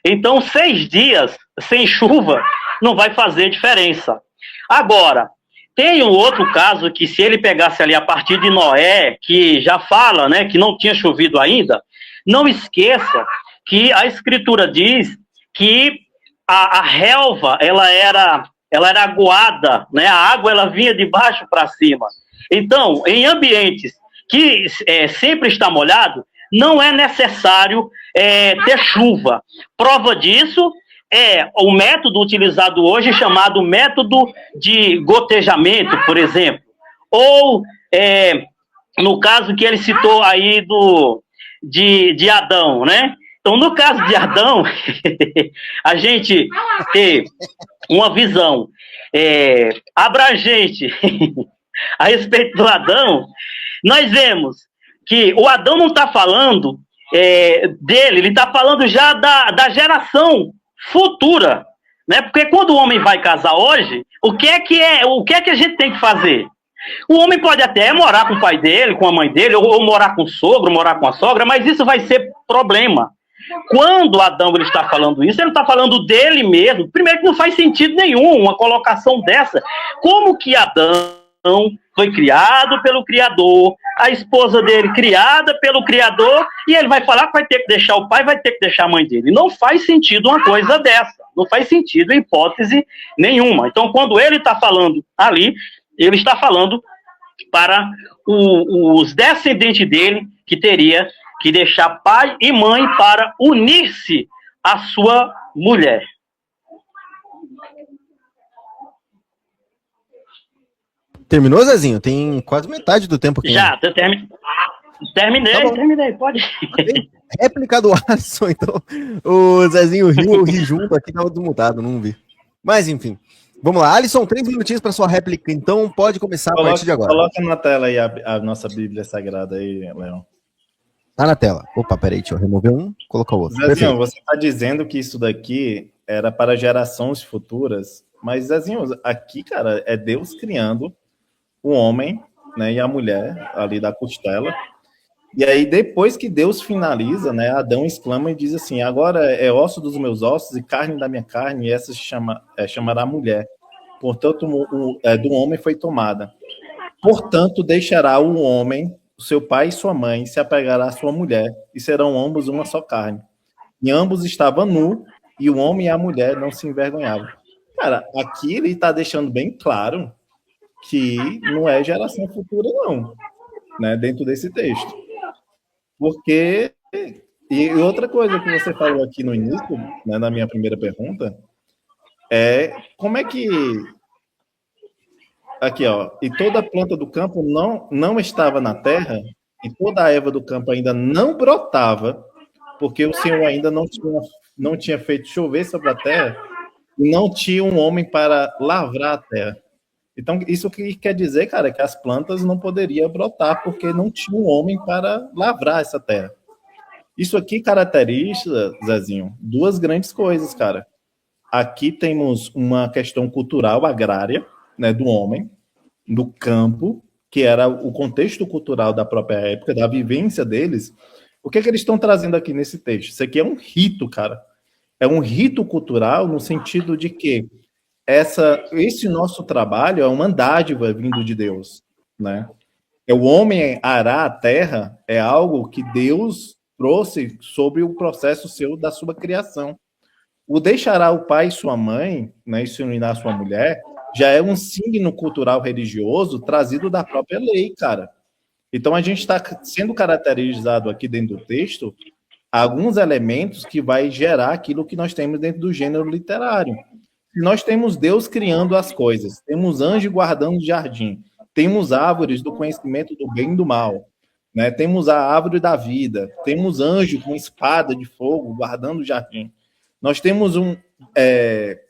Então, 6 dias sem chuva não vai fazer diferença. Agora, tem um outro caso que se ele pegasse ali a partir de Noé, que já fala, né, que não tinha chovido ainda, não esqueça que a Escritura diz que a relva, ela era aguada, né, a água ela vinha de baixo para cima. Então, em ambientes que sempre está molhado, não é necessário ter chuva. Prova disso é o método utilizado hoje, chamado método de gotejamento, por exemplo. Ou, no caso que ele citou aí de Adão, né? Então, no caso de Adão, a gente ter uma visão abrangente a respeito do Adão, nós vemos que o Adão não está falando dele, ele está falando já da geração futura, né? Porque quando o homem vai casar hoje, o que é que a gente tem que fazer? O homem pode até morar com o pai dele, com a mãe dele, ou morar com o sogro, morar com a sogra, mas isso vai ser problema. Quando Adão ele está falando isso, ele está falando dele mesmo. Primeiro que não faz sentido nenhum uma colocação dessa. Como que Adão foi criado pelo Criador, a esposa dele criada pelo Criador, e ele vai falar que vai ter que deixar o pai, vai ter que deixar a mãe dele. Não faz sentido uma coisa dessa. Não faz sentido, hipótese nenhuma. Então, quando ele está falando ali, ele está falando para os descendentes dele, que teria que deixar pai e mãe para unir-se à sua mulher. Terminou, Zezinho? Tem quase metade do tempo aqui. Já, terminei, Tá bom. terminei, pode. Réplica do Alisson, então. O Zezinho riu, eu ri junto, aqui tava desmutado, não vi. Mas, enfim. Vamos lá, Alisson, 3 minutinhos para sua réplica, então pode começar a partir de agora. Coloca na tela aí a nossa Bíblia Sagrada aí, Leão. Tá na tela. Opa, peraí, deixa eu remover um, colocar o outro. Zezinho, Perfeito. você está dizendo que isso daqui era para gerações futuras, mas, Zezinho, aqui, cara, é Deus criando o homem, né, e a mulher ali da costela. E aí, depois que Deus finaliza, né, Adão exclama e diz assim: agora é osso dos meus ossos e carne da minha carne, e essa se chamará mulher. Portanto, do homem foi tomada. Portanto, deixará o homem, o seu pai e sua mãe, se apegará à sua mulher, e serão ambos uma só carne. E ambos estavam nus, e o homem e a mulher não se envergonhavam. Cara, aqui ele está deixando bem claro que não é geração futura, não, né, dentro desse texto. Porque, e outra coisa que você falou aqui no início, né, na minha primeira pergunta, é como é que, aqui ó, e toda planta do campo não estava na terra, e toda a erva do campo ainda não brotava, porque o Senhor ainda não tinha feito chover sobre a terra, e não tinha um homem para lavrar a terra. Então, isso que quer dizer, cara, é que as plantas não poderiam brotar porque não tinha um homem para lavrar essa terra. Isso aqui caracteriza, Zezinho, duas grandes coisas, cara. Aqui temos uma questão cultural agrária, né, do homem, do campo, que era o contexto cultural da própria época, da vivência deles. O que é que eles estão trazendo aqui nesse texto? Isso aqui é um rito, cara. É um rito cultural no sentido de que esse nosso trabalho é uma dádiva vindo de Deus, né? O homem arar a terra é algo que Deus trouxe sobre o processo da sua criação. O deixará o pai e sua mãe, né, e se unirá a sua mulher, já é um signo cultural religioso trazido da própria lei, cara. Então a gente está sendo caracterizado aqui dentro do texto alguns elementos que vai gerar aquilo que nós temos dentro do gênero literário. Nós temos Deus criando as coisas, temos anjo guardando o jardim, temos árvores do conhecimento do bem e do mal, né? Temos a árvore da vida, temos anjo com espada de fogo guardando o jardim. Nós temos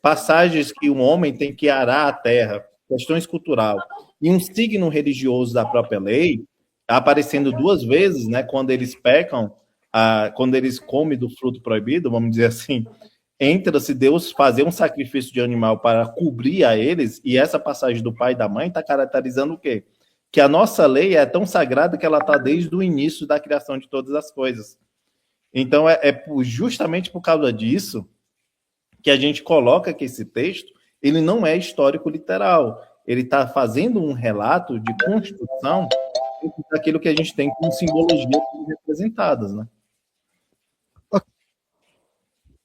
passagens que um homem tem que arar a terra, questões cultural, e um signo religioso da própria lei, aparecendo 2 vezes, né? Quando eles pecam, quando eles comem do fruto proibido, vamos dizer assim, entra-se Deus fazer um sacrifício de animal para cobrir a eles, e essa passagem do pai e da mãe está caracterizando o quê? Que a nossa lei é tão sagrada que ela está desde o início da criação de todas as coisas. Então, justamente por causa disso que a gente coloca que esse texto, ele não é histórico-literal, ele está fazendo um relato de construção daquilo que a gente tem como simbologia representadas, né?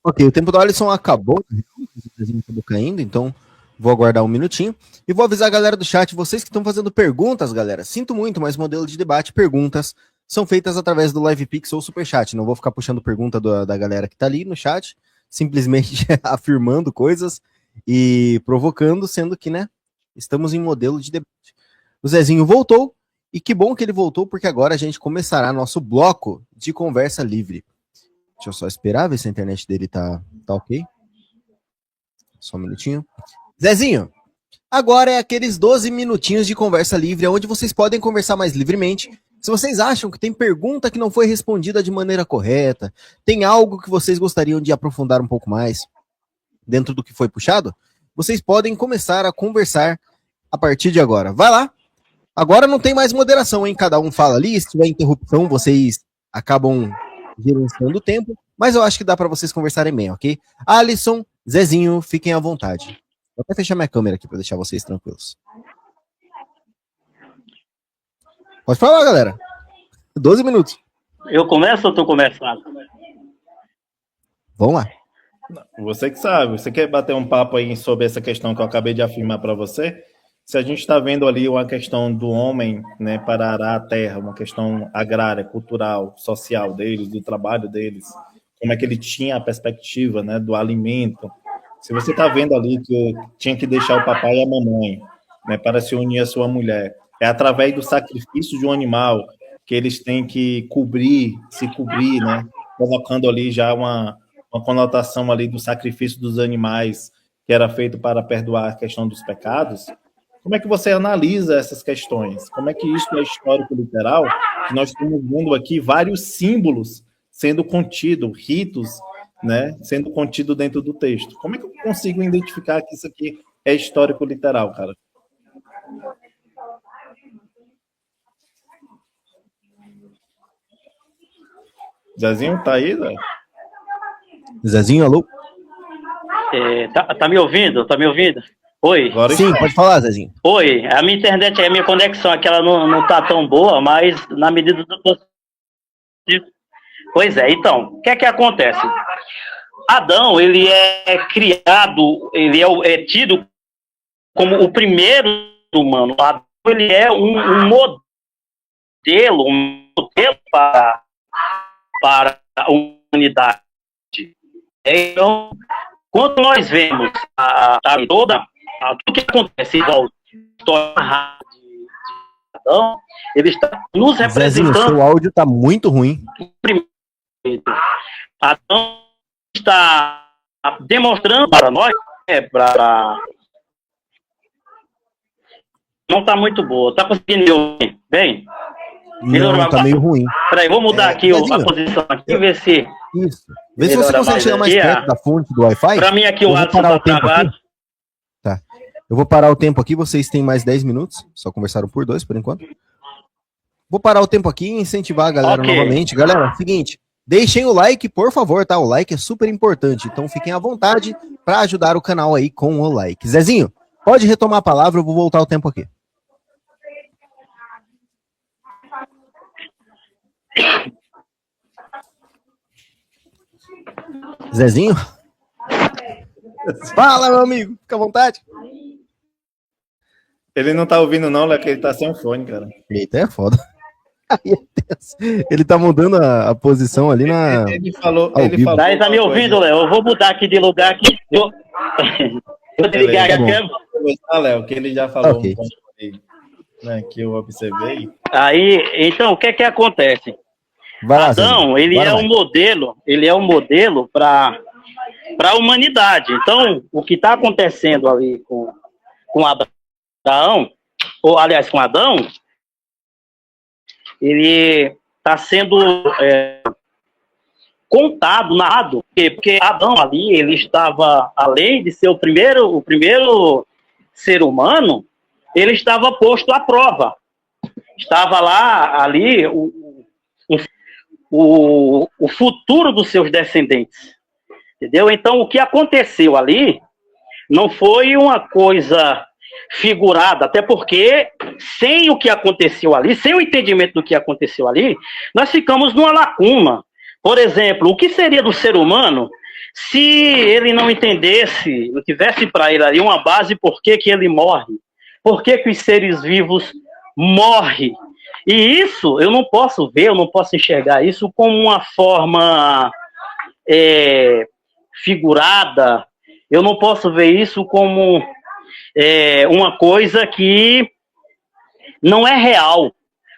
Ok, o tempo do Alisson acabou, o desenho acabou caindo, então vou aguardar um minutinho. E vou avisar a galera do chat, vocês que estão fazendo perguntas, galera, sinto muito, mas modelo de debate, perguntas, são feitas através do LivePix ou Superchat. Não vou ficar puxando pergunta da galera que tá ali no chat, simplesmente afirmando coisas e provocando, sendo que, né, estamos em modelo de debate. O Zezinho voltou, e que bom que ele voltou, porque agora a gente começará nosso bloco de conversa livre. Deixa eu só esperar, ver se a internet dele tá ok. Só um minutinho. Zezinho, agora é aqueles 12 minutinhos de conversa livre, onde vocês podem conversar mais livremente. Se vocês acham que tem pergunta que não foi respondida de maneira correta, tem algo que vocês gostariam de aprofundar um pouco mais dentro do que foi puxado, vocês podem começar a conversar a partir de agora. Vai lá. Agora não tem mais moderação, hein? Cada um fala ali, se tiver interrupção, vocês acabam gerenciando o tempo. mas eu acho que dá para vocês conversarem bem, ok? Alisson, Zezinho, fiquem à vontade. Vou até fechar minha câmera aqui para deixar vocês tranquilos. Pode falar, galera. 12 minutos. Eu começo ou tu começando? Vamos lá. Você que sabe, você quer bater um papo aí sobre essa questão que eu acabei de afirmar para você? Se a gente está vendo ali uma questão do homem, né, para arar a terra, uma questão agrária, cultural, social deles, do trabalho deles, como é que ele tinha a perspectiva, né, do alimento. Se você está vendo ali que tinha que deixar o papai e a mamãe, né, para se unir à sua mulher, é através do sacrifício de um animal que eles têm que se cobrir, né, colocando ali já uma conotação ali do sacrifício dos animais que era feito para perdoar a questão dos pecados. Como é que você analisa essas questões? Como é que isso é histórico-literal? Nós estamos vendo aqui vários símbolos sendo contidos, ritos, né, sendo contido dentro do texto. Como é que eu consigo identificar que isso aqui é histórico-literal, cara? Zezinho, tá aí, né? Zezinho, alô? Tá me ouvindo? Tá me ouvindo? Oi. Agora sim, pode falar, Zezinho. Oi, a minha internet, a minha conexão aqui, ela não tá tão boa, mas na medida do possível. Pois é, então, o que é que acontece? Adão, ele é criado, ele é tido como o primeiro humano. Adão, ele é um modelo para a humanidade. Então, quando nós vemos tudo que acontece em volta da Adão, ele está nos representando. Zezinho, seu áudio está muito ruim. Adão está demonstrando para nós, não está muito boa. Está conseguindo me ouvir bem? Não, está meio ruim. Peraí, vou mudar aqui a posição aqui e ver se... Isso. Vê se você consegue chegar mais perto da fonte do Wi-Fi. Para mim aqui o WhatsApp está travado. Tá. Eu vou parar o tempo aqui, vocês têm mais 10 minutos. Só conversaram por 2 por enquanto. Vou parar o tempo aqui e incentivar a galera novamente. Galera, seguinte, deixem o like, por favor, tá? O like é super importante, então fiquem à vontade para ajudar o canal aí com o like. Zezinho, pode retomar a palavra, eu vou voltar o tempo aqui. Zezinho? Fala, meu amigo, fica à vontade. Ele não tá ouvindo não, Léo, que ele tá sem o fone, cara. Eita, é foda. Ele tá mudando a posição ali na... Ele falou... Daí tá me ouvindo, Léo? Eu vou mudar aqui de lugar aqui. Vou desligar a câmera. Léo, que ele já falou um ponto aí, né, que eu observei. Aí, então, o que é que acontece? Vai lá, Adão, ele é um modelo para a humanidade. Então, o que está acontecendo ali com Abraão, ou aliás, com Adão, ele está sendo contado, narrado, porque Adão ali, ele estava, além de ser o primeiro ser humano, ele estava posto à prova. Estava lá, ali, o futuro dos seus descendentes. Entendeu? Então, o que aconteceu ali não foi uma coisa figurada, até porque, sem o que aconteceu ali, sem o entendimento do que aconteceu ali, nós ficamos numa lacuna. Por exemplo, o que seria do ser humano se ele não entendesse, não tivesse para ele ali uma base por que ele morre, por que os seres vivos morrem. E isso, eu não posso ver, eu não posso enxergar isso como uma forma figurada, eu não posso ver isso como uma coisa que não é real.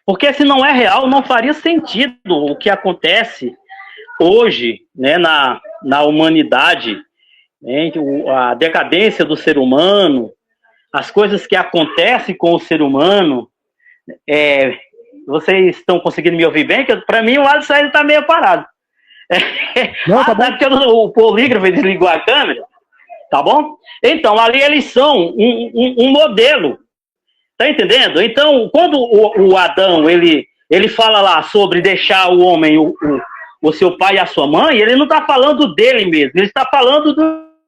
Porque se não é real, não faria sentido o que acontece hoje, né, na humanidade, né, a decadência do ser humano, as coisas que acontecem com o ser humano. Vocês estão conseguindo me ouvir bem? Para mim, o Alisson está meio parado. Não, tá bom. Porque o polígrafo desligou a câmera, tá bom? Então, ali eles são um modelo, tá entendendo? Então, quando o Adão, ele fala lá sobre deixar o homem, o seu pai e a sua mãe, ele não está falando dele mesmo, ele está falando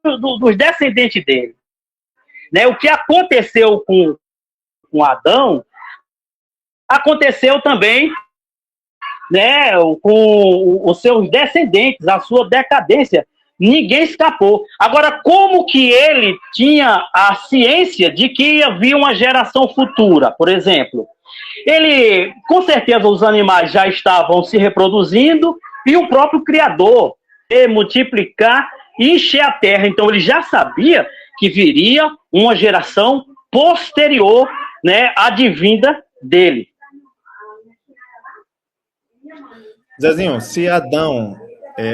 dos descendentes dele. Né? O que aconteceu com Adão, aconteceu também, né, com os seus descendentes, a sua decadência. Ninguém escapou. Agora, como que ele tinha a ciência de que havia uma geração futura, por exemplo? Ele, com certeza, os animais já estavam se reproduzindo e o próprio Criador multiplicar e encher a terra. Então, ele já sabia que viria uma geração posterior, né, à vinda dele. Zezinho, se Adão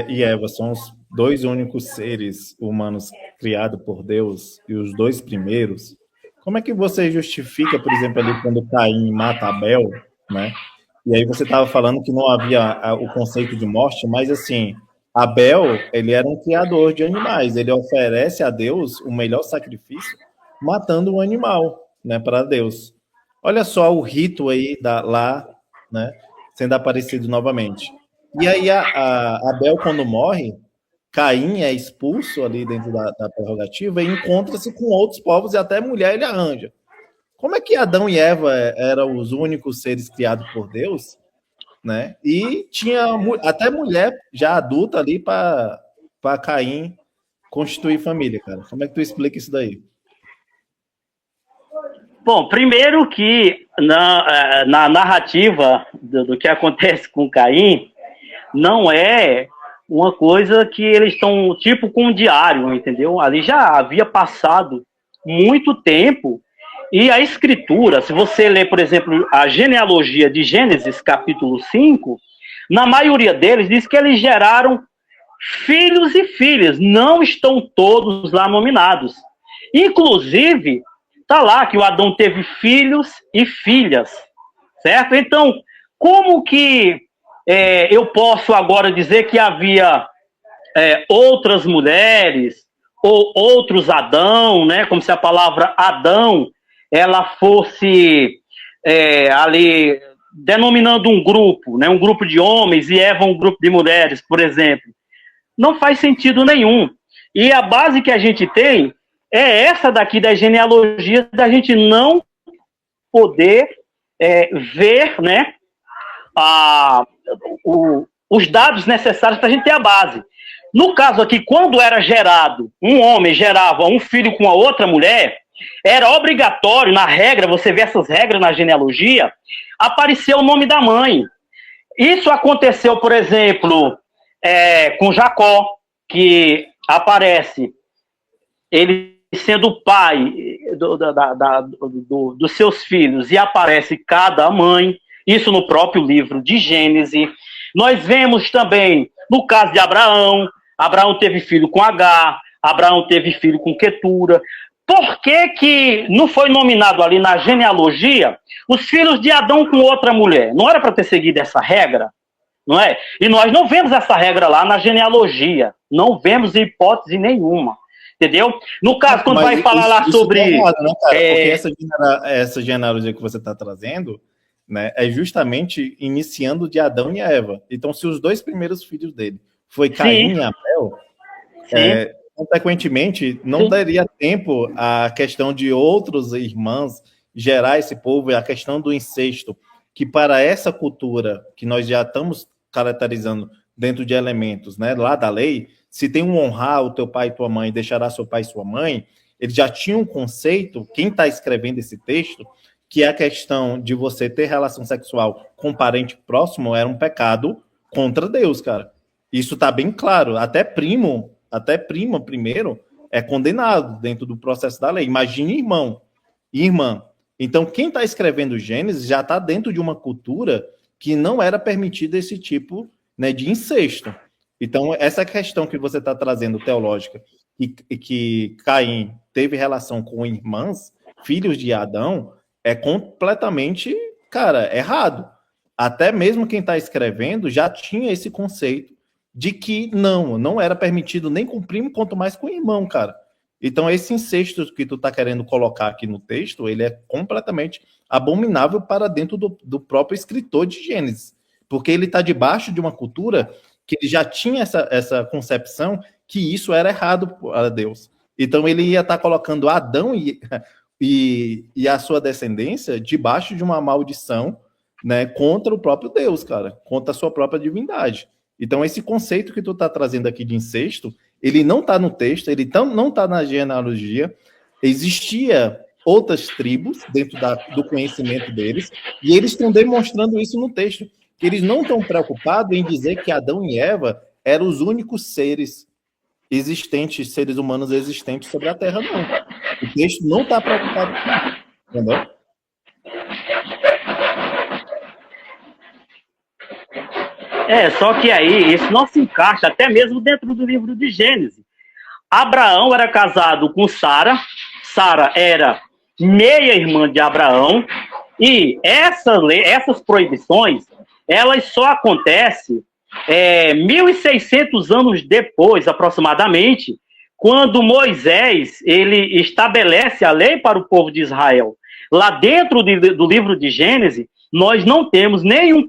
e Eva são os dois únicos seres humanos criados por Deus e os dois primeiros, como é que você justifica, por exemplo, ali quando Caim mata Abel, né? E aí você estava falando que não havia o conceito de morte, mas assim, Abel, ele era um criador de animais, ele oferece a Deus o melhor sacrifício, matando um animal, né, para Deus. Olha só o rito aí lá, né, sendo aparecido novamente. E aí a Abel, quando morre, Caim é expulso ali dentro da prerrogativa e encontra-se com outros povos e até mulher ele arranja. Como é que Adão e Eva eram os únicos seres criados por Deus, né? E tinha até mulher já adulta ali para Caim constituir família, cara. Como é que tu explica isso daí? Bom, primeiro que na narrativa do que acontece com Caim, não é uma coisa que eles estão tipo com um diário, entendeu? Ali já havia passado muito tempo e a escritura, se você ler, por exemplo, a genealogia de Gênesis, capítulo 5, na maioria deles diz que eles geraram filhos e filhas, não estão todos lá nominados. Inclusive, está lá que o Adão teve filhos e filhas, certo? Então, como que eu posso agora dizer que havia outras mulheres ou outros Adão, né? Como se a palavra Adão ela fosse ali denominando um grupo, né? Um grupo de homens e Eva um grupo de mulheres, por exemplo. Não faz sentido nenhum. E a base que a gente tem é essa daqui da genealogia, da gente não poder ver, né? Os dados necessários para a gente ter a base. No caso aqui, quando era gerado, um homem gerava um filho com a outra mulher, era obrigatório, na regra, você vê essas regras na genealogia, aparecer o nome da mãe. Isso aconteceu, por exemplo, com Jacó, que aparece ele sendo o pai dos seus filhos, e aparece cada mãe. Isso no próprio livro de Gênesis. Nós vemos também, no caso de Abraão, Abraão teve filho com Agar, Abraão teve filho com Quetura. Por que não foi nominado ali na genealogia os filhos de Adão com outra mulher? Não era para ter seguido essa regra? Não é? E nós não vemos essa regra lá na genealogia. Não vemos hipótese nenhuma. Entendeu? No caso, quando vai falar lá sobre... É errado, né, cara? Porque essa genealogia que você está trazendo, né, é justamente iniciando de Adão e Eva. Então, se os dois primeiros filhos dele foi Caim e Abel, consequentemente, não daria tempo a questão de outros irmãos gerar esse povo, e a questão do incesto, que para essa cultura que nós já estamos caracterizando dentro de elementos, né, lá da lei, se tem um honrar o teu pai e tua mãe, deixará seu pai e sua mãe, ele já tinha um conceito, quem está escrevendo esse texto, que a questão de você ter relação sexual com um parente próximo era um pecado contra Deus, cara. Isso está bem claro. Até prima primeiro é condenado dentro do processo da lei. Imagine irmão e irmã. Então, quem está escrevendo Gênesis já está dentro de uma cultura que não era permitido esse tipo, né, de incesto. Então, essa questão que você está trazendo teológica, que Caim teve relação com irmãs, filhos de Adão, é completamente, cara, errado. Até mesmo quem está escrevendo já tinha esse conceito de que não era permitido nem com primo, quanto mais com irmão, cara. Então, esse incesto que tu está querendo colocar aqui no texto, ele é completamente abominável para dentro do próprio escritor de Gênesis, porque ele está debaixo de uma cultura que ele já tinha essa concepção que isso era errado a Deus. Então ele ia estar colocando Adão e a sua descendência debaixo de uma maldição, né, contra o próprio Deus, cara, contra a sua própria divindade. Então esse conceito que tu tá trazendo aqui de incesto, ele não tá no texto, ele não tá na genealogia. Existia outras tribos dentro do conhecimento deles, e eles estão demonstrando isso no texto, que eles não estão preocupados em dizer que Adão e Eva eram os únicos seres existentes, seres humanos existentes sobre a Terra, não. O texto não está preocupado com isso, entendeu? Só que aí isso não se encaixa até mesmo dentro do livro de Gênesis. Abraão era casado com Sara, Sara era meia-irmã de Abraão, e essas proibições, elas só acontecem 1.600 anos depois, aproximadamente, quando Moisés ele estabelece a lei para o povo de Israel. Lá dentro do livro de Gênesis, nós não temos nenhuma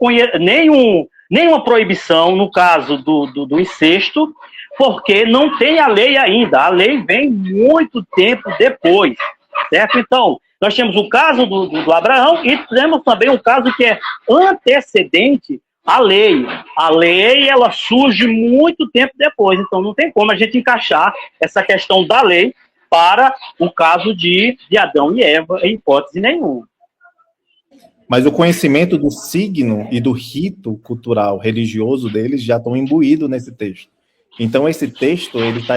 proibição, no caso do incesto, porque não tem a lei ainda. A lei vem muito tempo depois, certo? Então, nós temos o caso do Abraão e temos também um caso que é antecedente à lei. A lei, ela surge muito tempo depois, então não tem como a gente encaixar essa questão da lei para o caso de Adão e Eva, em hipótese nenhuma. Mas o conhecimento do signo e do rito cultural religioso deles já estão imbuídos nesse texto. Então, esse texto ele está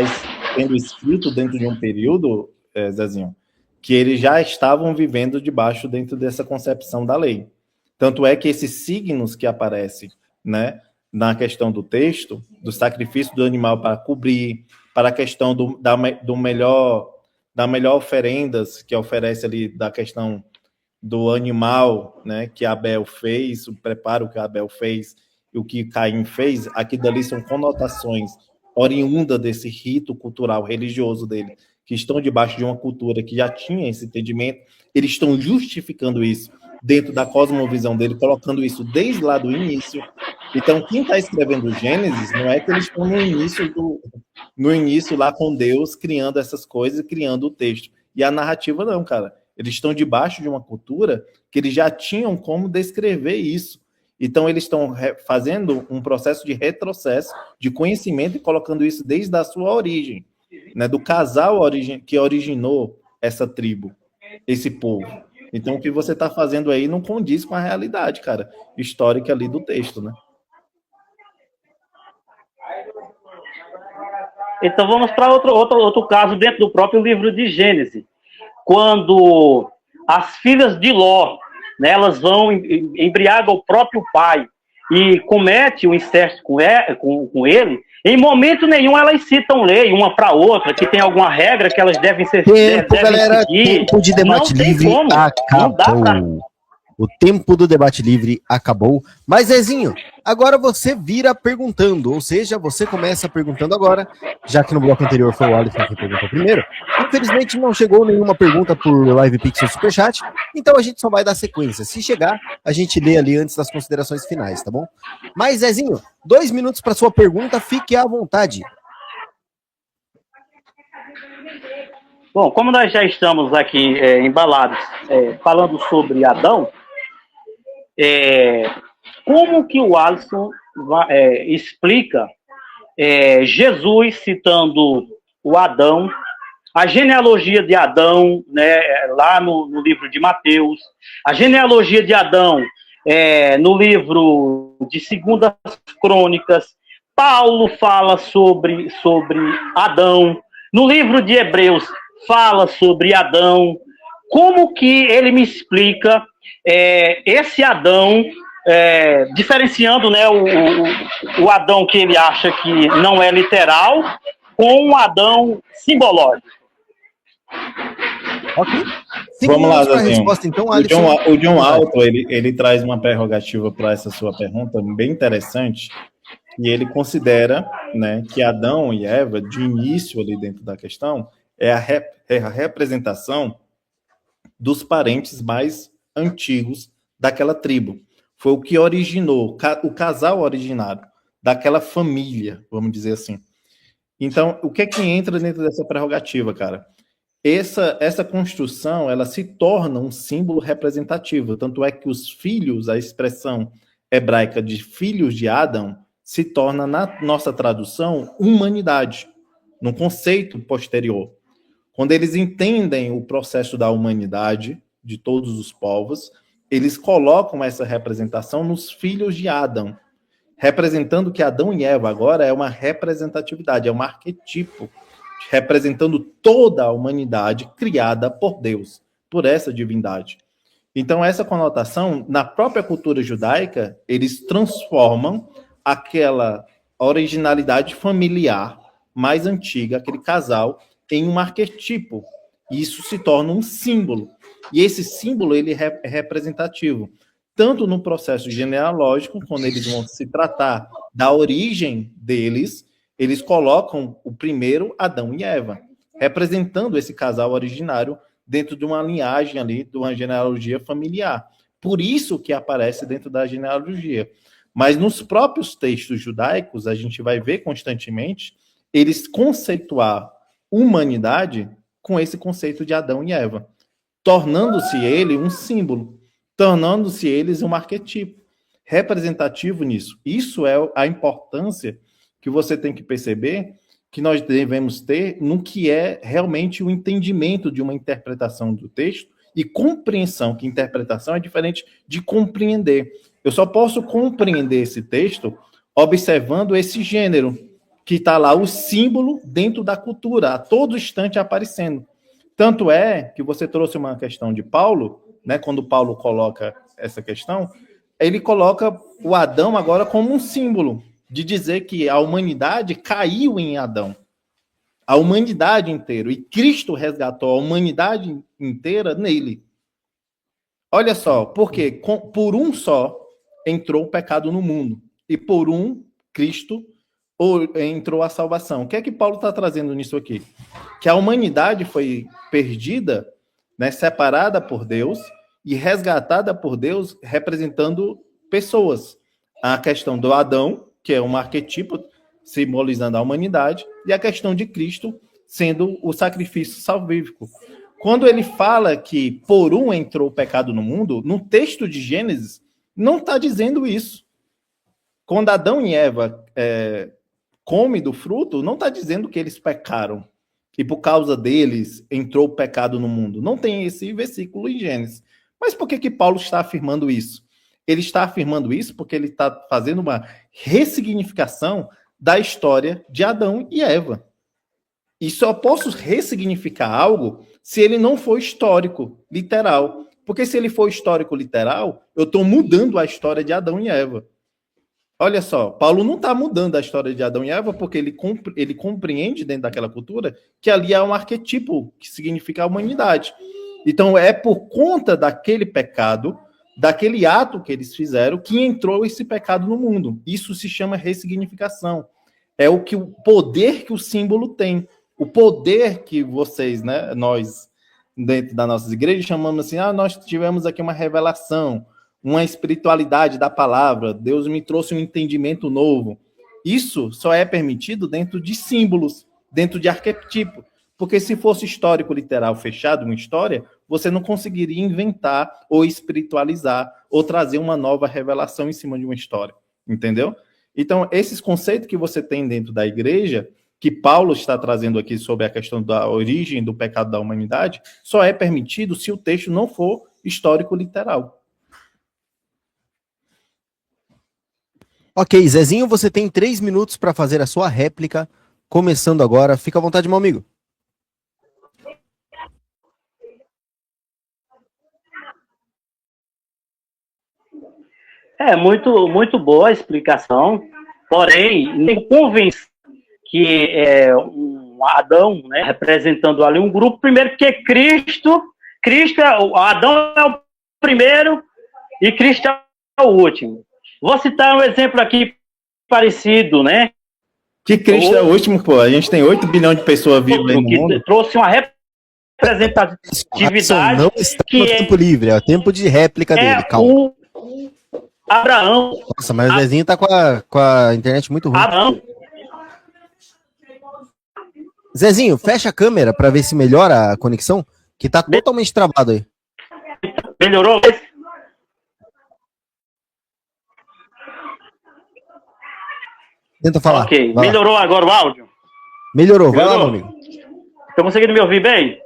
sendo escrito dentro de um período, Zezinho, que eles já estavam vivendo debaixo dentro dessa concepção da lei. Tanto é que esses signos que aparecem, né, na questão do texto, do sacrifício do animal para cobrir, para a questão da melhor oferendas que oferece ali, da questão do animal, né, que Abel fez, o preparo que Abel fez e o que Caim fez, aqui dali são conotações oriundas desse rito cultural religioso dele, que estão debaixo de uma cultura que já tinha esse entendimento, eles estão justificando isso dentro da cosmovisão dele, colocando isso desde lá do início. Então, quem está escrevendo Gênesis, não é que eles estão no início lá com Deus, criando essas coisas, criando o texto. E a narrativa não, cara. Eles estão debaixo de uma cultura que eles já tinham como descrever isso. Então, eles estão fazendo um processo de retrocesso, de conhecimento e colocando isso desde a sua origem, né, do casal que originou essa tribo, esse povo. Então, o que você está fazendo aí não condiz com a realidade, cara, histórica ali do texto, né? Então, vamos para outro caso dentro do próprio livro de Gênesis. Quando as filhas de Ló, né, elas vão embriagam o próprio pai e comete o incesto com ele, em momento nenhum elas citam lei uma para outra, que tem alguma regra que elas devem seguir. Tempo de debate livre acabou. O tempo do debate livre acabou. Mas, Zezinho, agora você vira perguntando, ou seja, você começa perguntando agora, já que no bloco anterior foi o Alisson que perguntou primeiro. Infelizmente não chegou nenhuma pergunta por Live Pixel Superchat, então a gente só vai dar sequência. Se chegar, a gente lê ali antes das considerações finais, tá bom? Mas, Zezinho, 2 minutos para sua pergunta, fique à vontade. Bom, como nós já estamos aqui embalados falando sobre Adão, como que o Alisson explica Jesus citando o Adão, a genealogia de Adão, né, lá no livro de Mateus, a genealogia de Adão no livro de 2 Crônicas, Paulo fala sobre Adão, no livro de Hebreus fala sobre Adão. Como que ele me explica esse Adão, diferenciando, né, o Adão que ele acha que não é literal com o Adão simbológico? Ok. Vamos lá, resposta, então, o John Alto, ele traz uma prerrogativa para essa sua pergunta bem interessante, e ele considera, né, que Adão e Eva, de início ali dentro da questão, é a representação dos parentes mais antigos daquela tribo. Foi o que originou, o casal originário, daquela família, vamos dizer assim. Então, o que é que entra dentro dessa prerrogativa, cara? Essa construção, ela se torna um símbolo representativo, tanto é que os filhos, a expressão hebraica de filhos de Adão, se torna, na nossa tradução, humanidade, num conceito posterior. Quando eles entendem o processo da humanidade, de todos os povos, eles colocam essa representação nos filhos de Adão, representando que Adão e Eva agora é uma representatividade, é um arquetipo, representando toda a humanidade criada por Deus, por essa divindade. Então, essa conotação, na própria cultura judaica, eles transformam aquela originalidade familiar mais antiga, aquele casal, em um arquetipo. E isso se torna um símbolo. E esse símbolo, ele é representativo, tanto no processo genealógico, quando eles vão se tratar da origem deles, eles colocam o primeiro Adão e Eva, representando esse casal originário dentro de uma linhagem ali, de uma genealogia familiar. Por isso que aparece dentro da genealogia. Mas nos próprios textos judaicos, a gente vai ver constantemente eles conceituar humanidade com esse conceito de Adão e Eva, tornando-se ele um símbolo, tornando-se eles um arquetipo representativo nisso. Isso é a importância que você tem que perceber que nós devemos ter no que é realmente o entendimento de uma interpretação do texto e compreensão, que interpretação é diferente de compreender. Eu só posso compreender esse texto observando esse gênero, que está lá, o símbolo dentro da cultura, a todo instante aparecendo. Tanto é que você trouxe uma questão de Paulo, né, quando Paulo coloca essa questão, ele coloca o Adão agora como um símbolo, de dizer que a humanidade caiu em Adão. A humanidade inteira. E Cristo resgatou a humanidade inteira nele. Olha só, porque por um só entrou o pecado no mundo. E por um, Cristo, entrou a salvação. O que é que Paulo está trazendo nisso aqui? Que a humanidade foi perdida, né, separada por Deus e resgatada por Deus, representando pessoas. A questão do Adão, que é um arquetipo simbolizando a humanidade, e a questão de Cristo sendo o sacrifício salvífico. Quando ele fala que por um entrou o pecado no mundo, no texto de Gênesis, não está dizendo isso. Quando Adão e Eva comem do fruto, não está dizendo que eles pecaram, e por causa deles entrou o pecado no mundo. Não tem esse versículo em Gênesis. Mas por que Paulo está afirmando isso? Ele está afirmando isso porque ele está fazendo uma ressignificação da história de Adão e Eva. E só posso ressignificar algo se ele não for histórico, literal. Porque se ele for histórico, literal, eu estou mudando a história de Adão e Eva. Olha só, Paulo não está mudando a história de Adão e Eva porque ele compreende dentro daquela cultura que ali é um arquetipo que significa a humanidade. Então é por conta daquele pecado, daquele ato que eles fizeram, que entrou esse pecado no mundo. Isso se chama ressignificação. É o poder que o símbolo tem. O poder que vocês, né, nós, dentro das nossas igrejas, chamamos assim, nós tivemos aqui uma revelação, uma espiritualidade da palavra, Deus me trouxe um entendimento novo. Isso só é permitido dentro de símbolos, dentro de arquetipo. Porque se fosse histórico, literal, fechado, uma história, você não conseguiria inventar ou espiritualizar ou trazer uma nova revelação em cima de uma história. Entendeu? Então, esses conceitos que você tem dentro da igreja, que Paulo está trazendo aqui sobre a questão da origem do pecado da humanidade, só é permitido se o texto não for histórico, literal. Ok, Zezinho, você tem 3 minutos para fazer a sua réplica, começando agora. Fica à vontade, meu amigo. Muito boa a explicação, porém, me convence que é um Adão, né, representando ali um grupo, primeiro que Cristo Adão é o primeiro e Cristo é o último. Vou citar um exemplo aqui parecido, né? Que Cristo é o último, pô. A gente tem 8 bilhões de pessoas vivas aí no mundo. Trouxe uma representatividade não está no tempo livre, é o tempo de réplica dele, calma. Abraão. Nossa, mas o Zezinho tá com a internet muito ruim. Abraão. Zezinho, fecha a câmera pra ver se melhora a conexão, que tá totalmente travado aí. Melhorou? Tenta falar. Ok. Vai lá. Melhorou agora o áudio? Melhorou. Vai lá, Melhorou? meu amigo. Estão conseguindo me ouvir bem?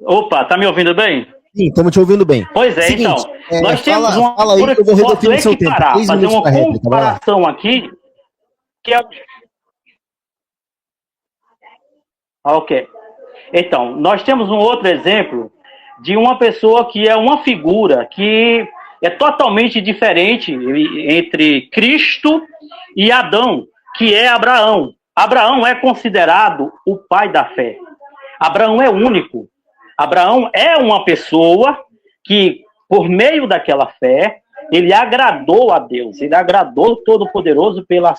Opa, tá me ouvindo bem? Sim, estamos te ouvindo bem. Pois é, Seguinte, então. Nós temos uma. fala aí que eu vou reduzir o seu tempo. Equiparar, 3 fazer minutos uma pra réplica, vai lá. comparação aqui. Que é... Ok. Então, nós temos um outro exemplo de uma pessoa que é uma figura que é totalmente diferente entre Cristo e Adão, que é Abraão. Abraão é considerado o pai da fé. Abraão é único. Abraão é uma pessoa que, por meio daquela fé, ele agradou a Deus, ele agradou o Todo-Poderoso pela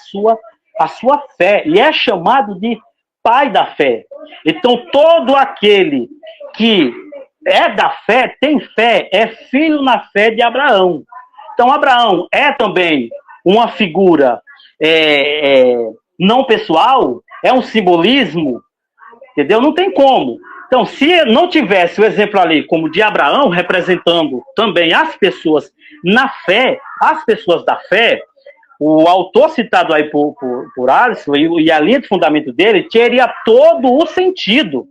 a sua fé, e é chamado de pai da fé. Então, todo aquele que é da fé, tem fé, é filho na fé de Abraão. Então, Abraão é também uma figura não pessoal, é um simbolismo, entendeu? Não tem como. Então, se não tivesse o exemplo ali como de Abraão, representando também as pessoas na fé, as pessoas da fé, o autor citado aí por Alisson e a linha de fundamento dele teria todo o sentido.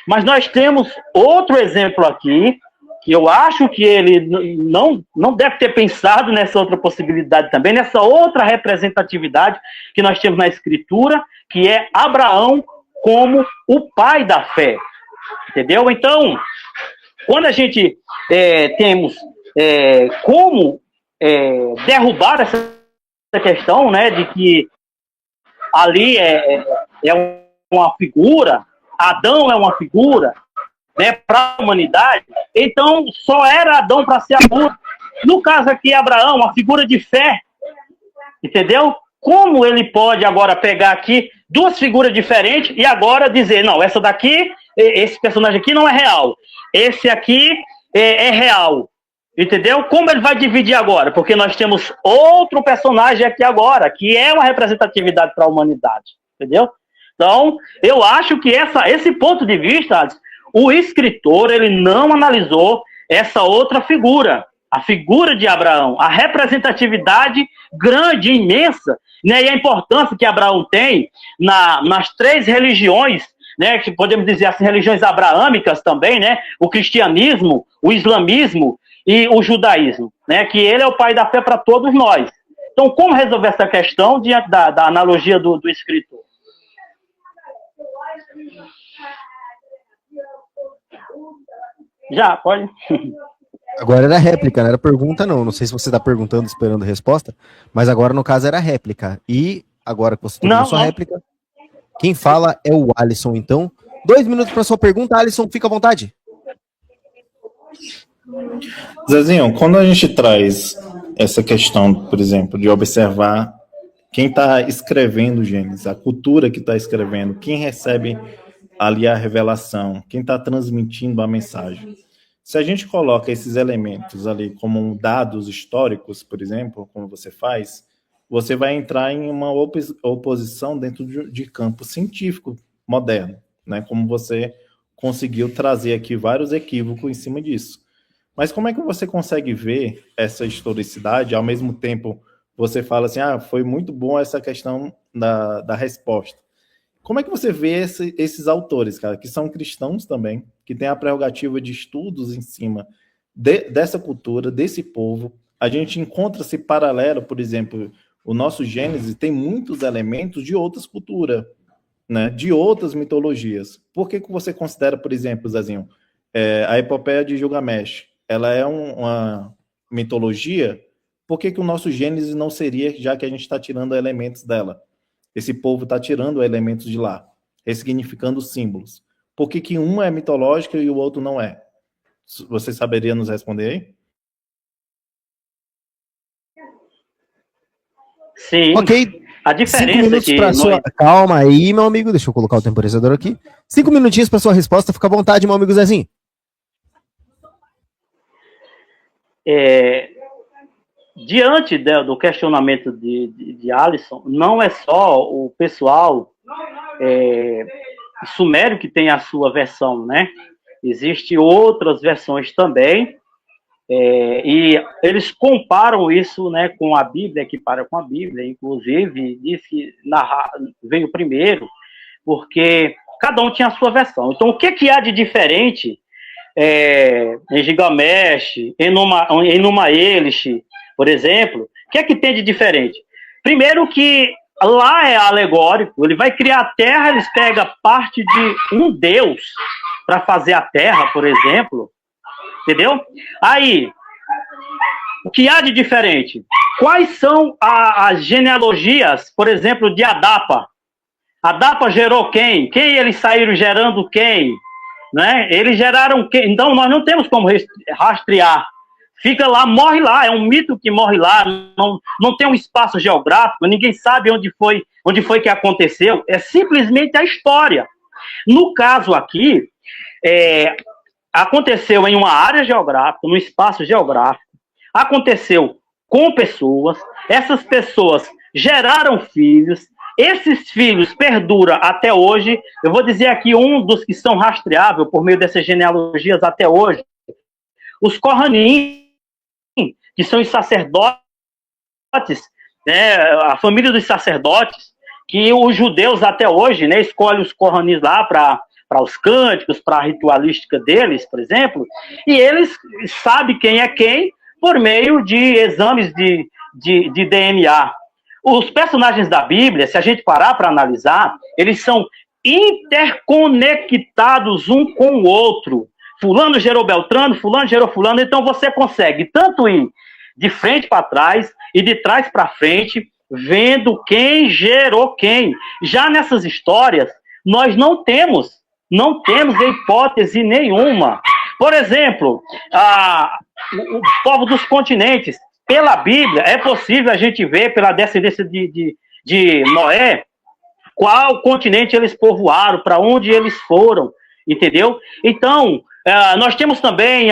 Mas nós temos outro exemplo aqui, que eu acho que ele não deve ter pensado nessa outra possibilidade também, nessa outra representatividade que nós temos na Escritura, que é Abraão como o pai da fé. Entendeu? Então, quando a gente temos como derrubar essa questão, né, de que ali é uma figura, Adão é uma figura, né, para a humanidade, então só era Adão para ser a figura. No caso aqui, Abraão, uma figura de fé, entendeu? Como ele pode agora pegar aqui duas figuras diferentes e agora dizer, não, essa daqui, esse personagem aqui não é real, esse aqui é real, entendeu? Como ele vai dividir agora? Porque nós temos outro personagem aqui agora, que é uma representatividade para a humanidade, entendeu? Então, eu acho que esse ponto de vista, o escritor, ele não analisou essa outra figura, a figura de Abraão, a representatividade grande, imensa, né, e a importância que Abraão tem nas três religiões, né, que podemos dizer assim, religiões abraâmicas também, né, o cristianismo, o islamismo e o judaísmo, né, que ele é o pai da fé para todos nós. Então, como resolver essa questão diante da analogia do escritor? Já, pode. Agora era réplica, não era pergunta, não. Não sei se você está perguntando, esperando a resposta, mas agora, no caso, era réplica. E agora que você terminou sua réplica, quem fala é o Alisson, então. 2 minutos para sua pergunta, Alisson, fica à vontade. Zezinho, quando a gente traz essa questão, por exemplo, de observar quem está escrevendo Gênesis, a cultura que está escrevendo, quem recebe ali a revelação, quem está transmitindo a mensagem. Se a gente coloca esses elementos ali como dados históricos, por exemplo, como você faz, você vai entrar em uma oposição dentro de campo científico moderno, né? Como você conseguiu trazer aqui vários equívocos em cima disso. Mas como é que você consegue ver essa historicidade, ao mesmo tempo você fala assim, foi muito bom essa questão da resposta. Como é que você vê esses autores, cara, que são cristãos também, que têm a prerrogativa de estudos em cima dessa cultura, desse povo? A gente encontra esse paralelo, por exemplo, o nosso Gênesis tem muitos elementos de outras culturas, né, de outras mitologias. Por que você considera, por exemplo, Zezinho, a epopeia de Gilgamesh, ela é uma mitologia? Por que o nosso Gênesis não seria, já que a gente está tirando elementos dela? Esse povo está tirando elementos de lá, ressignificando símbolos. Por que um é mitológico e o outro não é? Você saberia nos responder aí? Sim. Ok. A diferença 5 minutos para sua... Calma aí, meu amigo. Deixa eu colocar o temporizador aqui. 5 minutinhos para sua resposta. Fica à vontade, meu amigo Zezinho. diante do questionamento de Alisson, não é só o pessoal sumério que tem a sua versão, né? Existem outras versões também, e eles comparam isso, né, com a Bíblia, equiparam com a Bíblia, inclusive diz que veio primeiro, porque cada um tinha a sua versão. Então, o que há de diferente em Gilgamesh, em Numa Elish, por exemplo? O que é que tem de diferente? Primeiro que lá é alegórico, ele vai criar a terra, eles pegam parte de um deus para fazer a terra, por exemplo, entendeu? Aí, o que há de diferente? Quais são as genealogias, por exemplo, de Adapa? Adapa gerou quem? Quem eles saíram gerando quem? Né? Eles geraram quem? Então, nós não temos como rastrear. Fica lá, morre lá, é um mito que morre lá, não tem um espaço geográfico, ninguém sabe onde foi que aconteceu, é simplesmente a história. No caso aqui, aconteceu em uma área geográfica, num espaço geográfico, aconteceu com pessoas, essas pessoas geraram filhos, esses filhos perduram até hoje. Eu vou dizer aqui um dos que são rastreáveis por meio dessas genealogias até hoje, os Kohanim, que são os sacerdotes, né, a família dos sacerdotes, que os judeus até hoje, né, escolhem os Kohanim lá para os cânticos, para a ritualística deles, por exemplo, e eles sabem quem é quem por meio de exames de DNA. Os personagens da Bíblia, se a gente parar para analisar, eles são interconectados um com o outro. Fulano gerou Beltrano, fulano gerou fulano, então você consegue tanto ir de frente para trás e de trás para frente, vendo quem gerou quem. Já nessas histórias, nós não temos hipótese nenhuma. Por exemplo, o povo dos continentes, pela Bíblia, é possível a gente ver, pela descendência de Noé, qual continente eles povoaram, para onde eles foram, entendeu? Então, nós temos também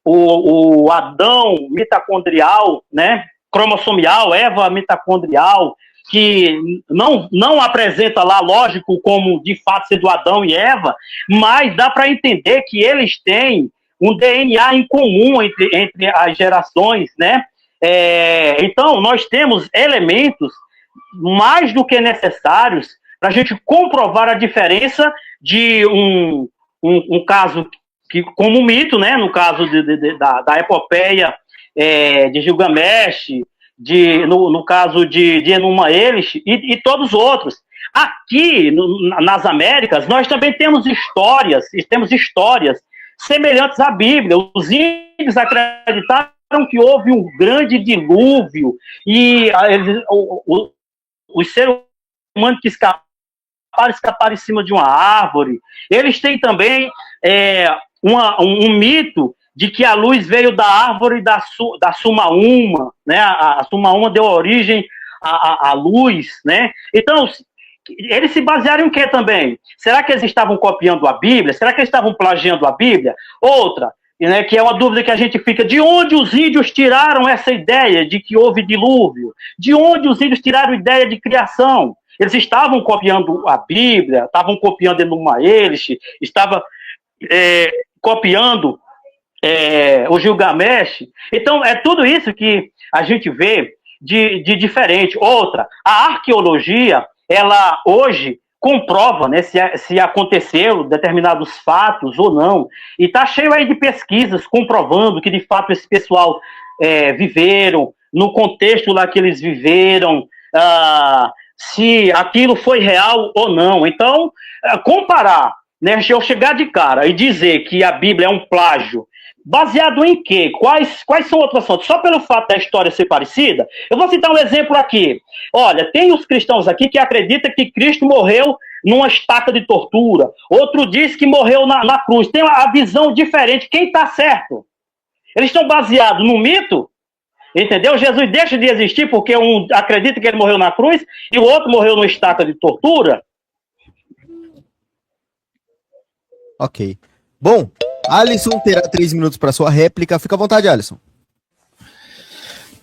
o Adão mitocondrial, né? Cromossomial, Eva mitocondrial, que não apresenta lá, lógico, como de fato sendo Adão e Eva, mas dá para entender que eles têm um DNA em comum entre as gerações, né? Então, nós temos elementos mais do que necessários para a gente comprovar a diferença de um caso que, como um mito, né? No caso da epopeia de Gilgamesh, no caso de Enuma Elish e todos os outros. Aqui, nas Américas, nós também temos histórias semelhantes à Bíblia. Os índios acreditaram que houve um grande dilúvio e os seres humanos que escaparam em cima de uma árvore. Eles têm também um mito de que a luz veio da árvore da Sumaúma, né? A Sumaúma deu origem à luz, né? Então, eles se basearam em quê também? Será que eles estavam copiando a Bíblia? Será que eles estavam plagiando a Bíblia? Outra, né, que é uma dúvida que a gente fica, de onde os índios tiraram essa ideia de que houve dilúvio? De onde os índios tiraram a ideia de criação? Eles estavam copiando a Bíblia, estavam copiando Enuma Elish, estavam copiando o Gilgamesh. Então, é tudo isso que a gente vê de diferente. Outra, a arqueologia, ela hoje comprova, né, se aconteceu determinados fatos ou não. E está cheio aí de pesquisas comprovando que, de fato, esse pessoal viveram, no contexto lá que eles viveram, se aquilo foi real ou não. Então, comparar, né, eu chegar de cara e dizer que a Bíblia é um plágio, baseado em quê? Quais são outras fontes? Só pelo fato da história ser parecida? Eu vou citar um exemplo aqui. Olha, tem os cristãos aqui que acreditam que Cristo morreu numa estaca de tortura. Outro diz que morreu na cruz. Tem a visão diferente. Quem está certo? Eles estão baseados no mito? Entendeu? Jesus deixa de existir porque um acredita que ele morreu na cruz e o outro morreu numa estaca de tortura? Ok. Bom, Alisson terá 3 minutos para sua réplica. Fica à vontade, Alisson.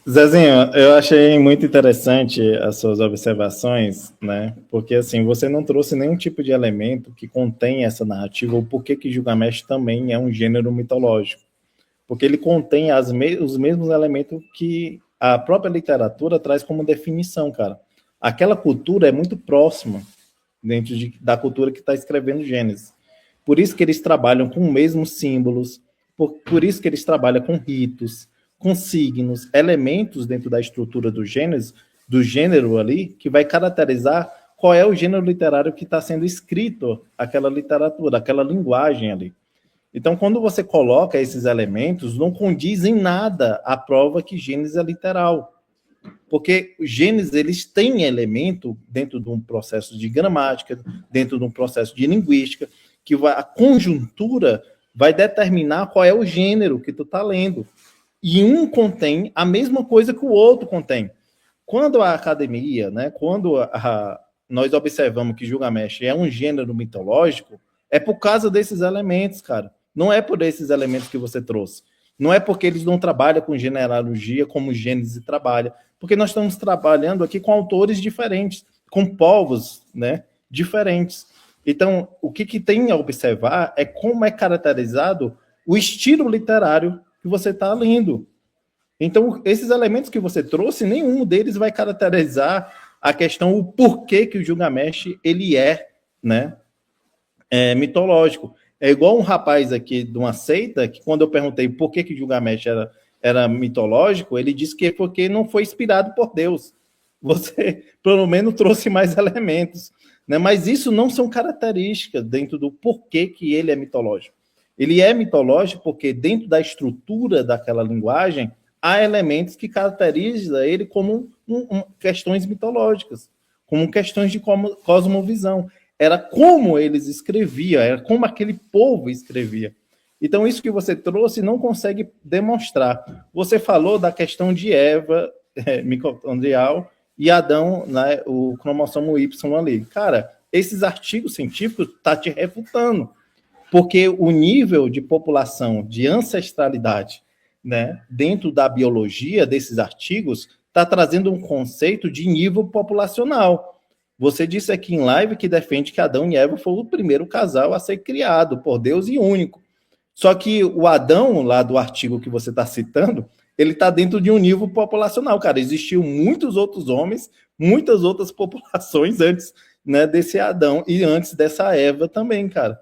Zezinho, eu achei muito interessante as suas observações, né? Porque assim, você não trouxe nenhum tipo de elemento que contém essa narrativa, ou por que Gilgamesh também é um gênero mitológico. Porque ele contém os mesmos elementos que a própria literatura traz como definição, cara. Aquela cultura é muito próxima da cultura que está escrevendo Gênesis. Por isso que eles trabalham com os mesmos símbolos, por isso que eles trabalham com ritos, com signos, elementos dentro da estrutura do Gênesis, do gênero ali, que vai caracterizar qual é o gênero literário que está sendo escrito, aquela literatura, aquela linguagem ali. Então, quando você coloca esses elementos, não condiz em nada a prova que Gênesis é literal. Porque Gênesis, eles têm elemento dentro de um processo de gramática, dentro de um processo de linguística, que a conjuntura vai determinar qual é o gênero que tu está lendo. E um contém a mesma coisa que o outro contém. Quando a academia, né, quando nós observamos que Gilgamesh é um gênero mitológico, é por causa desses elementos, cara. Não é por esses elementos que você trouxe. Não é porque eles não trabalham com genealogia como Gênesis trabalha, porque nós estamos trabalhando aqui com autores diferentes, com povos, né, diferentes. Então, o que tem a observar é como é caracterizado o estilo literário que você está lendo. Então, esses elementos que você trouxe, nenhum deles vai caracterizar a questão, o porquê que o Gilgamesh ele né, mitológico. É igual um rapaz aqui de uma seita, que quando eu perguntei por que o Gilgamesh era mitológico, ele disse que é porque não foi inspirado por Deus. Você, pelo menos, trouxe mais elementos. Né? Mas isso não são características dentro do porquê que ele é mitológico. Ele é mitológico porque dentro da estrutura daquela linguagem há elementos que caracterizam ele como questões mitológicas, como questões de cosmovisão. Era como eles escreviam, era como aquele povo escrevia. Então, isso que você trouxe não consegue demonstrar. Você falou da questão de Eva, mitocondrial, e Adão, né, o cromossomo Y ali. Cara, esses artigos científicos estão te refutando, porque o nível de população, de ancestralidade, né, dentro da biologia desses artigos, está trazendo um conceito de nível populacional. Você disse aqui em live que defende que Adão e Eva foram o primeiro casal a ser criado por Deus e único. Só que o Adão, lá do artigo que você está citando, ele está dentro de um nível populacional, cara. Existiam muitos outros homens, muitas outras populações antes, né, desse Adão e antes dessa Eva também, cara.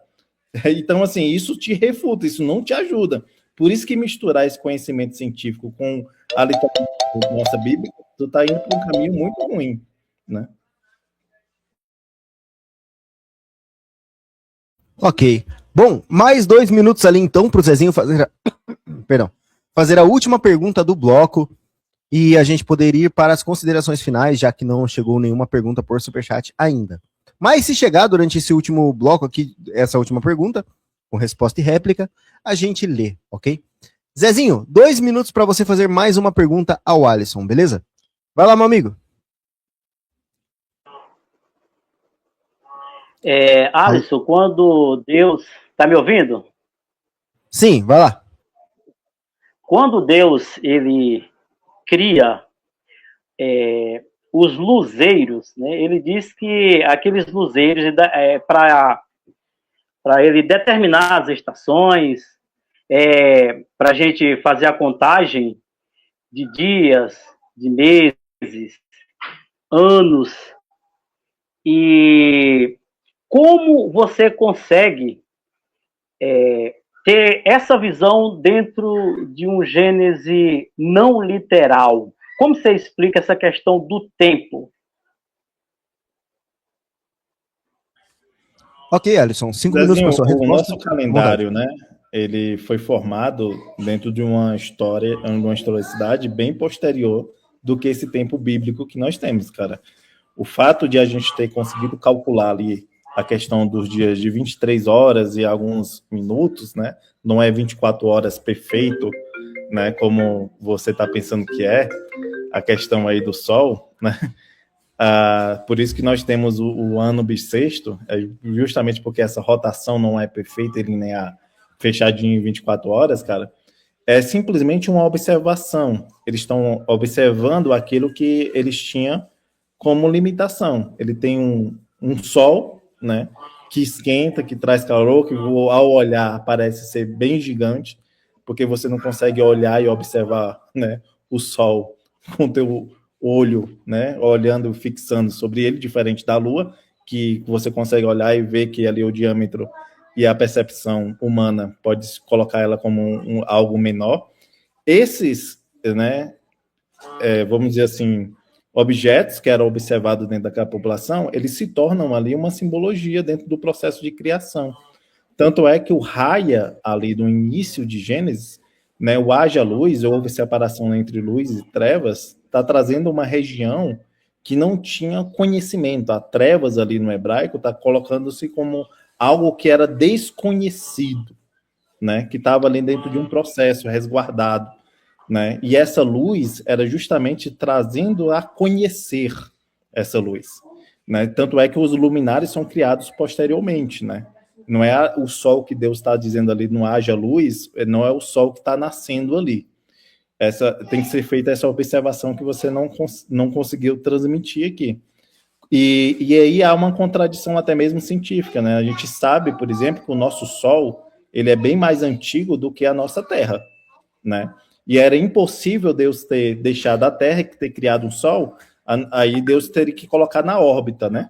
Então, assim, isso te refuta, isso não te ajuda. Por isso que misturar esse conhecimento científico com a literatura nossa Bíblia, tu está indo para um caminho muito ruim, né? Ok. Bom, mais 2 minutos ali então para o Zezinho fazer a última pergunta do bloco e a gente poder ir para as considerações finais, já que não chegou nenhuma pergunta por superchat ainda. Mas se chegar durante esse último bloco aqui, essa última pergunta, com resposta e réplica, a gente lê, ok? Zezinho, 2 minutos para você fazer mais uma pergunta ao Alisson, beleza? Vai lá, meu amigo. Alisson, quando Deus... Tá me ouvindo? Sim, vai lá. Quando Deus, ele cria os luzeiros, né, ele diz que aqueles luzeiros para ele determinar as estações, para a gente fazer a contagem de dias, de meses, anos. E como você consegue ter essa visão dentro de um Gênese não literal? Como você explica essa questão do tempo? Ok, Alisson, 5 minutos para sua resposta. O nosso calendário, né? Ele foi formado dentro de uma história, de uma historicidade bem posterior do que esse tempo bíblico que nós temos, cara. O fato de a gente ter conseguido calcular ali a questão dos dias de 23 horas e alguns minutos, né? Não é 24 horas perfeito, né? Como você está pensando que é a questão aí do Sol, né? Por isso que nós temos o ano bissexto, justamente porque essa rotação não é perfeita, ele nem é fechadinho em 24 horas, cara. é simplesmente uma observação. Eles estão observando aquilo que eles tinham como limitação. Ele tem um sol, né, que esquenta, que traz calor, que ao olhar parece ser bem gigante, porque você não consegue olhar e observar, né, o sol com o teu olho, né, olhando, fixando sobre ele, diferente da Lua, que você consegue olhar e ver que ali o diâmetro e a percepção humana pode colocar ela como algo menor. Esses, né, vamos dizer assim, objetos que eram observados dentro daquela população, eles se tornam ali uma simbologia dentro do processo de criação. Tanto é que o raia, ali no início de Gênesis, né, o haja luz, houve separação entre luz e trevas, está trazendo uma região que não tinha conhecimento. A trevas ali no hebraico está colocando-se como algo que era desconhecido, né, que estava ali dentro de um processo resguardado, né, e essa luz era justamente trazendo a conhecer essa luz, né, tanto é que os luminares são criados posteriormente, né, não é o sol que Deus está dizendo ali, não haja luz, não é o sol que está nascendo ali. Tem que ser feita essa observação que você não conseguiu transmitir aqui. E aí há uma contradição até mesmo científica, né? A gente sabe, por exemplo, que o nosso Sol ele é bem mais antigo do que a nossa Terra, né? E era impossível Deus ter deixado a Terra e ter criado um Sol, aí Deus teria que colocar na órbita, né?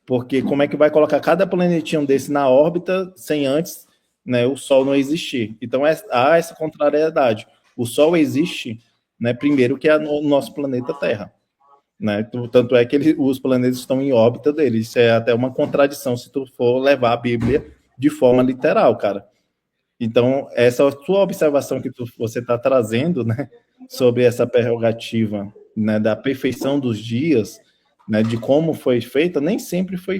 Porque como é que vai colocar cada planetinho desse na órbita sem antes, né, o Sol não existir? Então há essa contrariedade. O Sol existe, né, primeiro que o nosso planeta Terra, né? Tanto é que os planetas estão em órbita dele. Isso é até uma contradição se tu for levar a Bíblia de forma literal, cara. Então, essa sua observação que você está trazendo, né, sobre essa prerrogativa, né, da perfeição dos dias, né, de como foi feita, nem sempre foi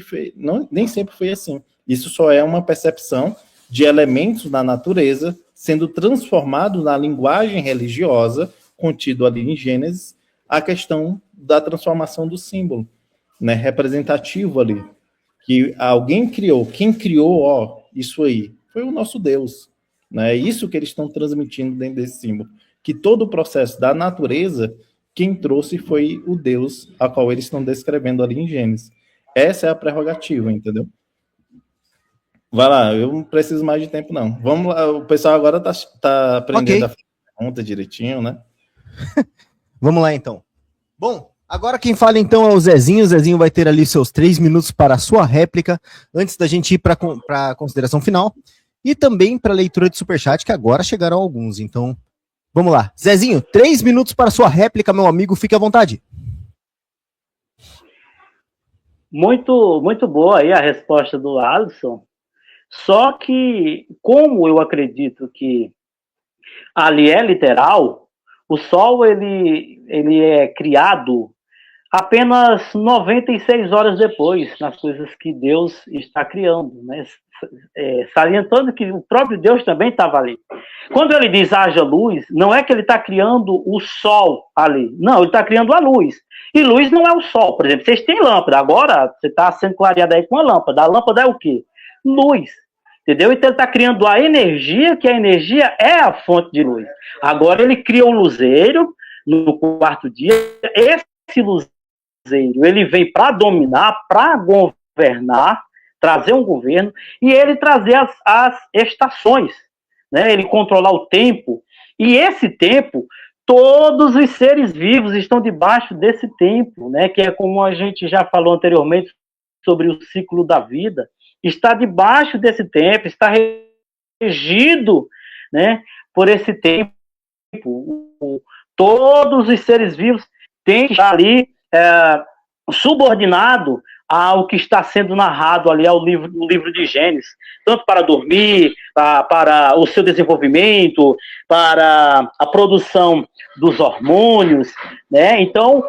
nem sempre foi assim. Isso só é uma percepção de elementos da natureza sendo transformados na linguagem religiosa contido ali em Gênesis, a questão da transformação do símbolo, né, representativo ali, que alguém criou. Quem criou, ó, isso aí, foi o nosso Deus, né? É isso que eles estão transmitindo dentro desse símbolo, que todo o processo da natureza, quem trouxe foi o Deus a qual eles estão descrevendo ali em Gênesis. Essa é a prerrogativa, entendeu? Vai lá, eu não preciso mais de tempo, não. Vamos lá, o pessoal agora tá aprendendo a pergunta direitinho, né? Vamos lá, então. Bom, agora quem fala, então, é o Zezinho. O Zezinho vai ter ali seus 3 minutos para a sua réplica, antes da gente ir para a consideração final, e também para a leitura de superchat, que agora chegaram alguns. Então, vamos lá. Zezinho, 3 minutos para a sua réplica, meu amigo. Fique à vontade. Muito, muito boa aí a resposta do Alisson. Só que, como eu acredito que ali é literal, o Sol ele é criado apenas 96 horas depois, nas coisas que Deus está criando, né? Salientando que o próprio Deus também estava ali. Quando ele diz haja luz, não é que ele está criando o Sol ali, não, ele está criando a luz. E luz não é o Sol, por exemplo, vocês têm lâmpada, agora você está sendo clareado aí com a lâmpada é o quê? Luz, entendeu? Então ele está criando a energia, que a energia é a fonte de luz. Agora ele cria o luzeiro no quarto dia, esse luzeiro, ele vem para dominar, para governar, trazer um governo, e ele trazer as estações, né? Ele controlar o tempo, e esse tempo, todos os seres vivos estão debaixo desse tempo, né? Que é como a gente já falou anteriormente sobre o ciclo da vida, está debaixo desse tempo, está regido, né, por esse tempo. Todos os seres vivos têm que estar ali subordinado ao que está sendo narrado ali ao livro de Gênesis, tanto para dormir, para o seu desenvolvimento, para a produção dos hormônios, né? Então,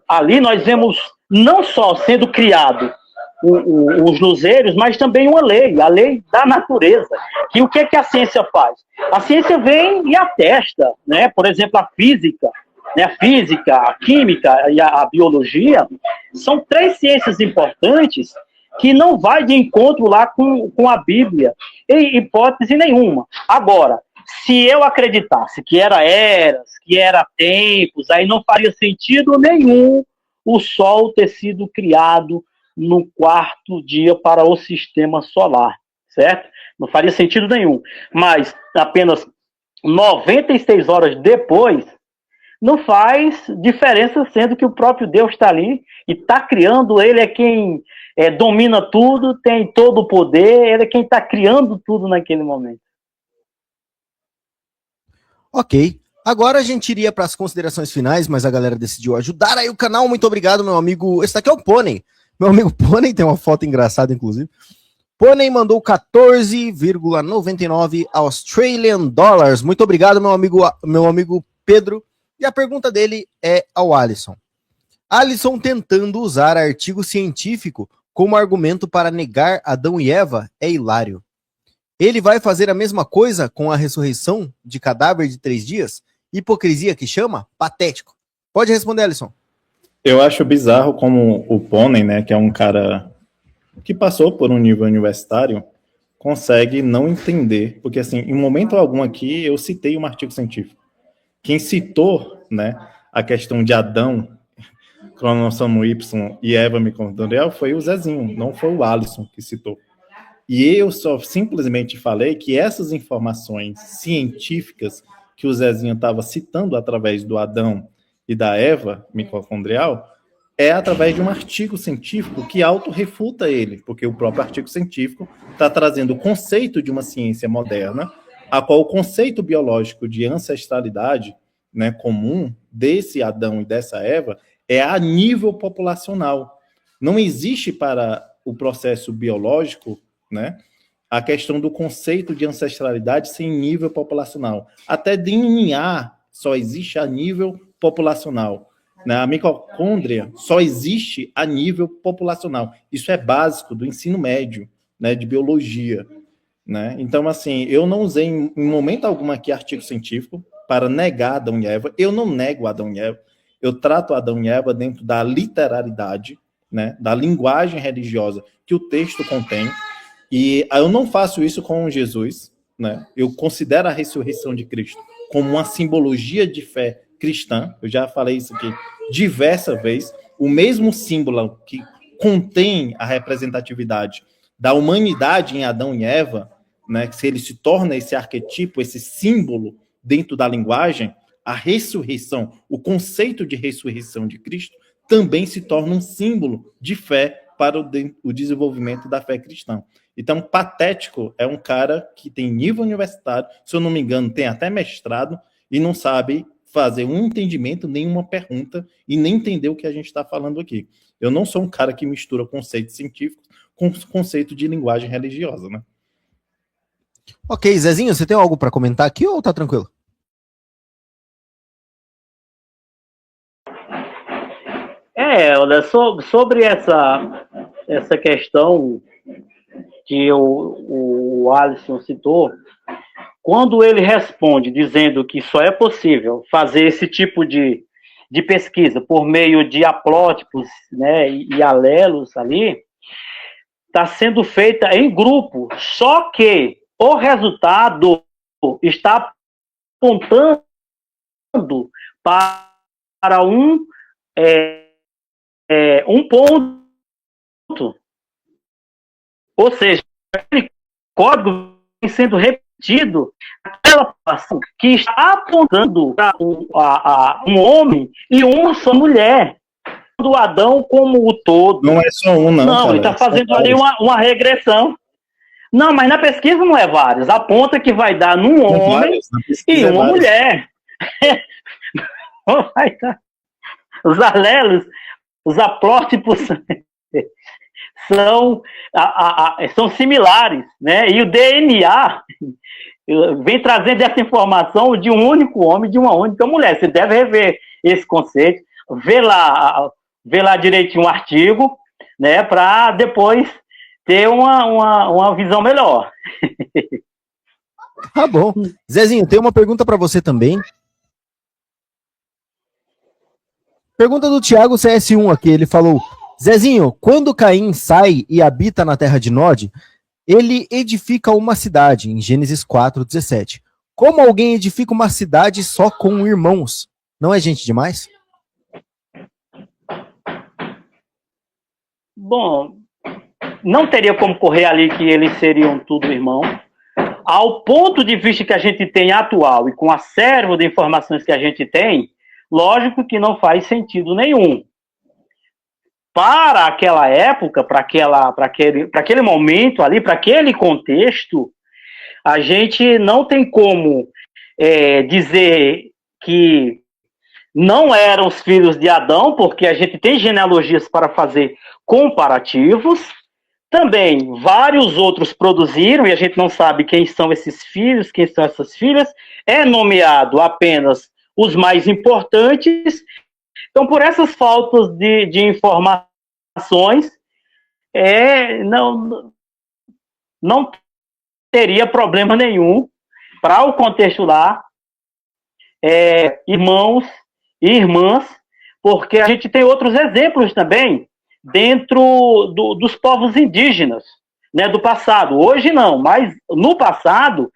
ali nós vemos não só sendo criado os luzeiros, mas também uma lei, a lei da natureza. Que o que a ciência faz? A ciência vem e atesta, né? Por exemplo, a física, né? A física, a química e a biologia são 3 ciências importantes que não vai de encontro lá com a Bíblia, em hipótese nenhuma. Agora, Se eu acreditasse que era eras, que era tempos, aí não faria sentido nenhum o Sol ter sido criado no quarto dia para o sistema solar, certo? Não faria sentido nenhum. Mas apenas 96 horas depois, não faz diferença, sendo que o próprio Deus está ali e está criando, ele é quem domina tudo, tem todo o poder, ele é quem está criando tudo naquele momento. Ok. Agora a gente iria para as considerações finais, mas a galera decidiu ajudar aí o canal. Muito obrigado, meu amigo. Esse daqui é o Pônei. Meu amigo Pônei tem uma foto engraçada, inclusive. Pônei mandou 14,99 Australian Dollars. Muito obrigado, meu amigo Pedro. E a pergunta dele é ao Alisson. Alisson tentando usar artigo científico como argumento para negar Adão e Eva é hilário. Ele vai fazer a mesma coisa com a ressurreição de cadáver de 3 dias? Hipocrisia que chama? Patético. Pode responder, Alisson. Eu acho bizarro como o Pônei, né, que é um cara que passou por um nível universitário, consegue não entender, porque assim, em momento algum aqui eu citei um artigo científico. Quem citou, né, a questão de Adão, cronossomo Y e Eva mitocondrial foi o Zezinho, não foi o Alisson que citou. E eu só simplesmente falei que essas informações científicas que o Zezinho estava citando através do Adão e da Eva mitocondrial é através de um artigo científico que autorrefuta ele, porque o próprio artigo científico está trazendo o conceito de uma ciência moderna, a qual o conceito biológico de ancestralidade, né, comum desse Adão e dessa Eva é a nível populacional. Não existe para o processo biológico, né, a questão do conceito de ancestralidade sem nível populacional. Até DNA só existe a nível populacional. Né? A mitocôndria só existe a nível populacional. Isso é básico do ensino médio, né, de biologia. Né? Então, assim, eu não usei em momento algum aqui artigo científico para negar Adão e Eva. Eu não nego Adão e Eva. Eu trato Adão e Eva dentro da literalidade, né, da linguagem religiosa que o texto contém. E eu não faço isso com Jesus, né? Eu considero a ressurreição de Cristo como uma simbologia de fé cristã. Eu já falei isso aqui diversas vezes. O mesmo símbolo que contém a representatividade da humanidade em Adão e Eva, né? Que se ele se torna esse arquetipo, esse símbolo dentro da linguagem, a ressurreição, o conceito de ressurreição de Cristo também se torna um símbolo de fé para o desenvolvimento da fé cristã. Então, patético é um cara que tem nível universitário, se eu não me engano, tem até mestrado, e não sabe fazer um entendimento, nenhuma pergunta, e nem entender o que a gente está falando aqui. Eu não sou um cara que mistura conceitos científicos com conceito de linguagem religiosa, né? Ok, Zezinho, você tem algo para comentar aqui ou tá tranquilo? Olha, sobre essa questão que o Alisson citou, quando ele responde dizendo que só é possível fazer esse tipo de pesquisa por meio de haplótipos, né, e alelos ali, está sendo feita em grupo, só que o resultado está apontando para um ponto. Ou seja, aquele código vem sendo repetido, aquela população que está apontando para um homem e uma só mulher, do Adão como o todo. Não é só um, não. Não, ele está fazendo ali uma regressão. Não, mas na pesquisa não é vários. Aponta que vai dar num homem e uma mulher. Os alelos, os haplótipos são similares, né? E o DNA vem trazendo essa informação de um único homem, de uma única mulher. Você deve rever esse conceito, ver lá direitinho o artigo, né? Para depois ter uma visão melhor. Tá bom. Zezinho, tem uma pergunta para você também. Pergunta do Thiago CS1 aqui, ele falou: Zezinho, quando Caim sai e habita na terra de Nod, ele edifica uma cidade, em Gênesis 4:17. Como alguém edifica uma cidade só com irmãos? Não é gente demais? Bom, não teria como correr ali que eles seriam tudo irmão. Ao ponto de vista que a gente tem atual e com o acervo de informações que a gente tem, lógico que não faz sentido nenhum. Para aquela época, para aquele momento ali, para aquele contexto, a gente não tem como dizer que não eram os filhos de Adão, porque a gente tem genealogias para fazer comparativos. Também vários outros produziram, e a gente não sabe quem são esses filhos, quem são essas filhas. É nomeado apenas os mais importantes. Então, por essas faltas de informações, não teria problema nenhum para o contexto lá, irmãos e irmãs, porque a gente tem outros exemplos também dentro dos povos indígenas, né, do passado. Hoje não, mas no passado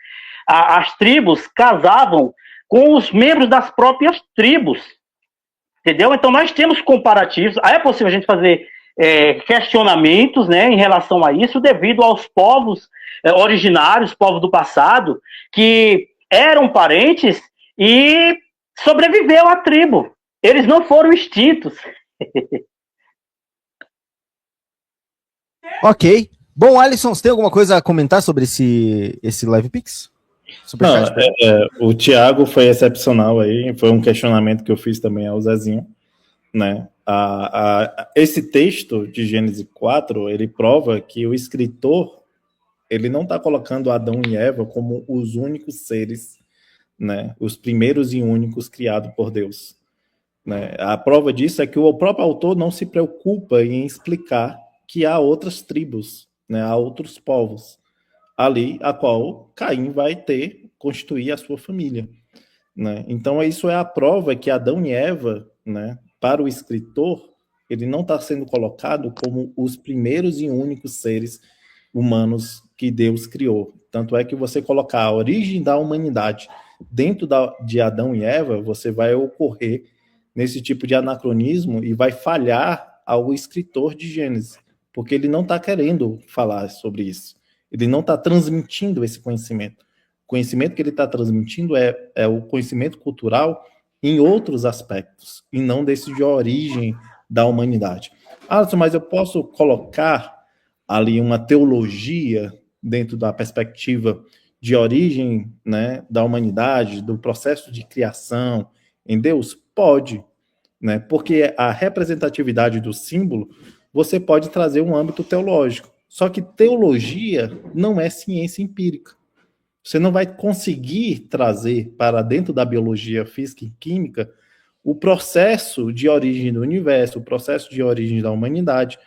as tribos casavam com os membros das próprias tribos, entendeu? Então nós temos comparativos. É possível a gente fazer questionamentos, né, em relação a isso, devido aos povos originários, povos do passado, que eram parentes e sobreviveu a tribo. Eles não foram extintos. Ok. Bom, Alisson, você tem alguma coisa a comentar sobre esse Live Pix? Não, o Thiago foi excepcional aí, foi um questionamento que eu fiz também ao Zezinho, né? Esse texto de Gênesis 4, ele prova que o escritor, ele não está colocando Adão e Eva como os únicos seres, né? Os primeiros e únicos criados por Deus, né? A prova disso é que o próprio autor não se preocupa em explicar que há outras tribos, né? Há outros povos ali, a qual Caim vai constituir a sua família, né? Então isso é a prova que Adão e Eva, né, para o escritor, ele não está sendo colocado como os primeiros e únicos seres humanos que Deus criou. Tanto é que você colocar a origem da humanidade dentro de Adão e Eva, você vai ocorrer nesse tipo de anacronismo e vai falhar ao escritor de Gênesis, porque ele não está querendo falar sobre isso. Ele não está transmitindo esse conhecimento. O conhecimento que ele está transmitindo é o conhecimento cultural em outros aspectos, e não desse de origem da humanidade. Alisson, mas eu posso colocar ali uma teologia dentro da perspectiva de origem, né, da humanidade, do processo de criação em Deus? Pode, né, porque a representatividade do símbolo, você pode trazer um âmbito teológico. Só que teologia não é ciência empírica. Você não vai conseguir trazer para dentro da biologia física e química o processo de origem do universo, o processo de origem da humanidade,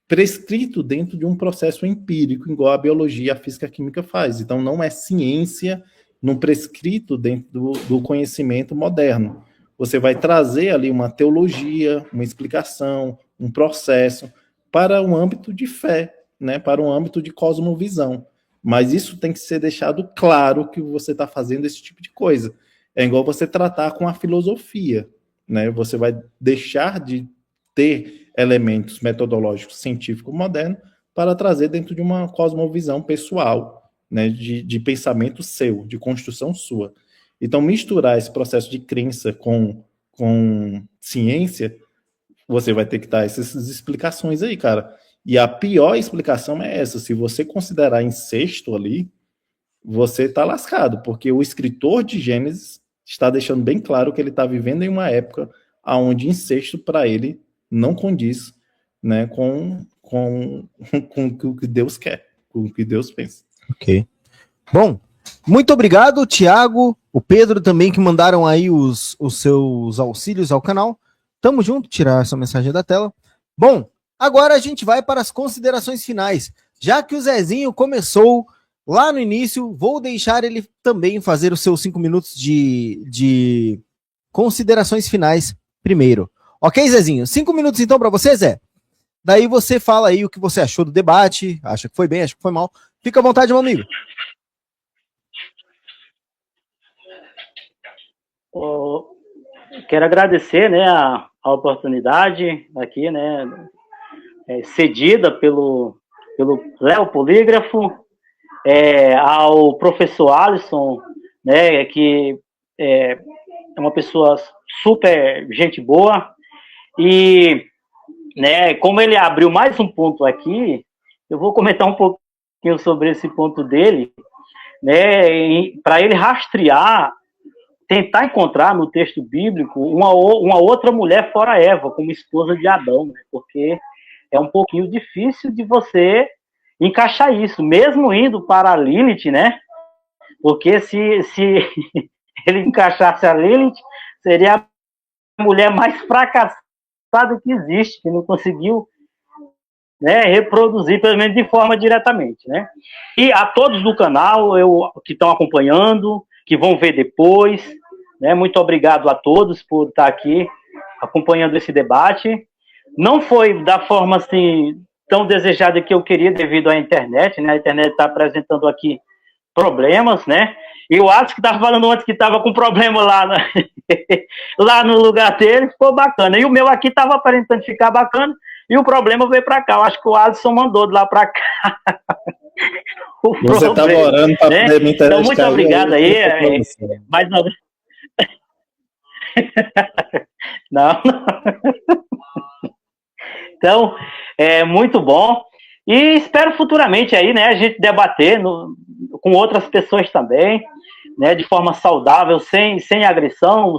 prescrito dentro de um processo empírico, igual a biologia e a física e a química faz. Então, não é ciência não prescrito dentro do conhecimento moderno. Você vai trazer ali uma teologia, uma explicação, um processo para um âmbito de fé, né, para um âmbito de cosmovisão. Mas isso tem que ser deixado claro que você está fazendo esse tipo de coisa. É igual você tratar com a filosofia, né? Você vai deixar de ter elementos metodológicos científicos modernos para trazer dentro de uma cosmovisão pessoal, né, de pensamento seu, de construção sua. Então, misturar esse processo de crença com ciência, você vai ter que dar essas explicações aí, cara. E a pior explicação é essa: se você considerar incesto ali, você está lascado, porque o escritor de Gênesis está deixando bem claro que ele está vivendo em uma época onde incesto para ele não condiz, né, com o que Deus quer, com o que Deus pensa. Ok. Bom, muito obrigado, Thiago, o Pedro também, que mandaram aí os seus auxílios ao canal. Tamo junto, tirar essa mensagem da tela. Bom, agora a gente vai para as considerações finais. Já que o Zezinho começou lá no início, vou deixar ele também fazer os seus 5 minutos de considerações finais primeiro. Ok, Zezinho? 5 minutos então para você, Zé? Daí você fala aí o que você achou do debate, acha que foi bem, acha que foi mal. Fica à vontade, meu amigo. Quero agradecer, né, a oportunidade aqui, né, cedida pelo Léo Polígrafo, ao professor Alisson, né, que é uma pessoa super gente boa, e, né, como ele abriu mais um ponto aqui, eu vou comentar um pouquinho sobre esse ponto dele, né, para ele rastrear, tentar encontrar no texto bíblico uma outra mulher fora Eva, como esposa de Adão, né, porque é um pouquinho difícil de você encaixar isso, mesmo indo para a Lilith, né? Porque se ele encaixasse a Lilith, seria a mulher mais fracassada que existe, que não conseguiu, né, reproduzir, pelo menos de forma diretamente, né? E a todos do canal que estão acompanhando, que vão ver depois, né? Muito obrigado a todos por estar aqui acompanhando esse debate. Não foi da forma assim tão desejada que eu queria devido à internet, né? A internet está apresentando aqui problemas, né? E o Alisson que estava falando antes que estava com problema lá no lugar dele, ficou bacana. E o meu aqui estava aparentando ficar bacana e o problema veio para cá. Eu acho que o Alisson mandou de lá para cá. Você estava orando para poder me interagir. Então, muito obrigado aí. Mais uma vez. Não. Então, é muito bom. E espero futuramente aí, né, a gente debater com outras pessoas também, né, de forma saudável, sem agressão,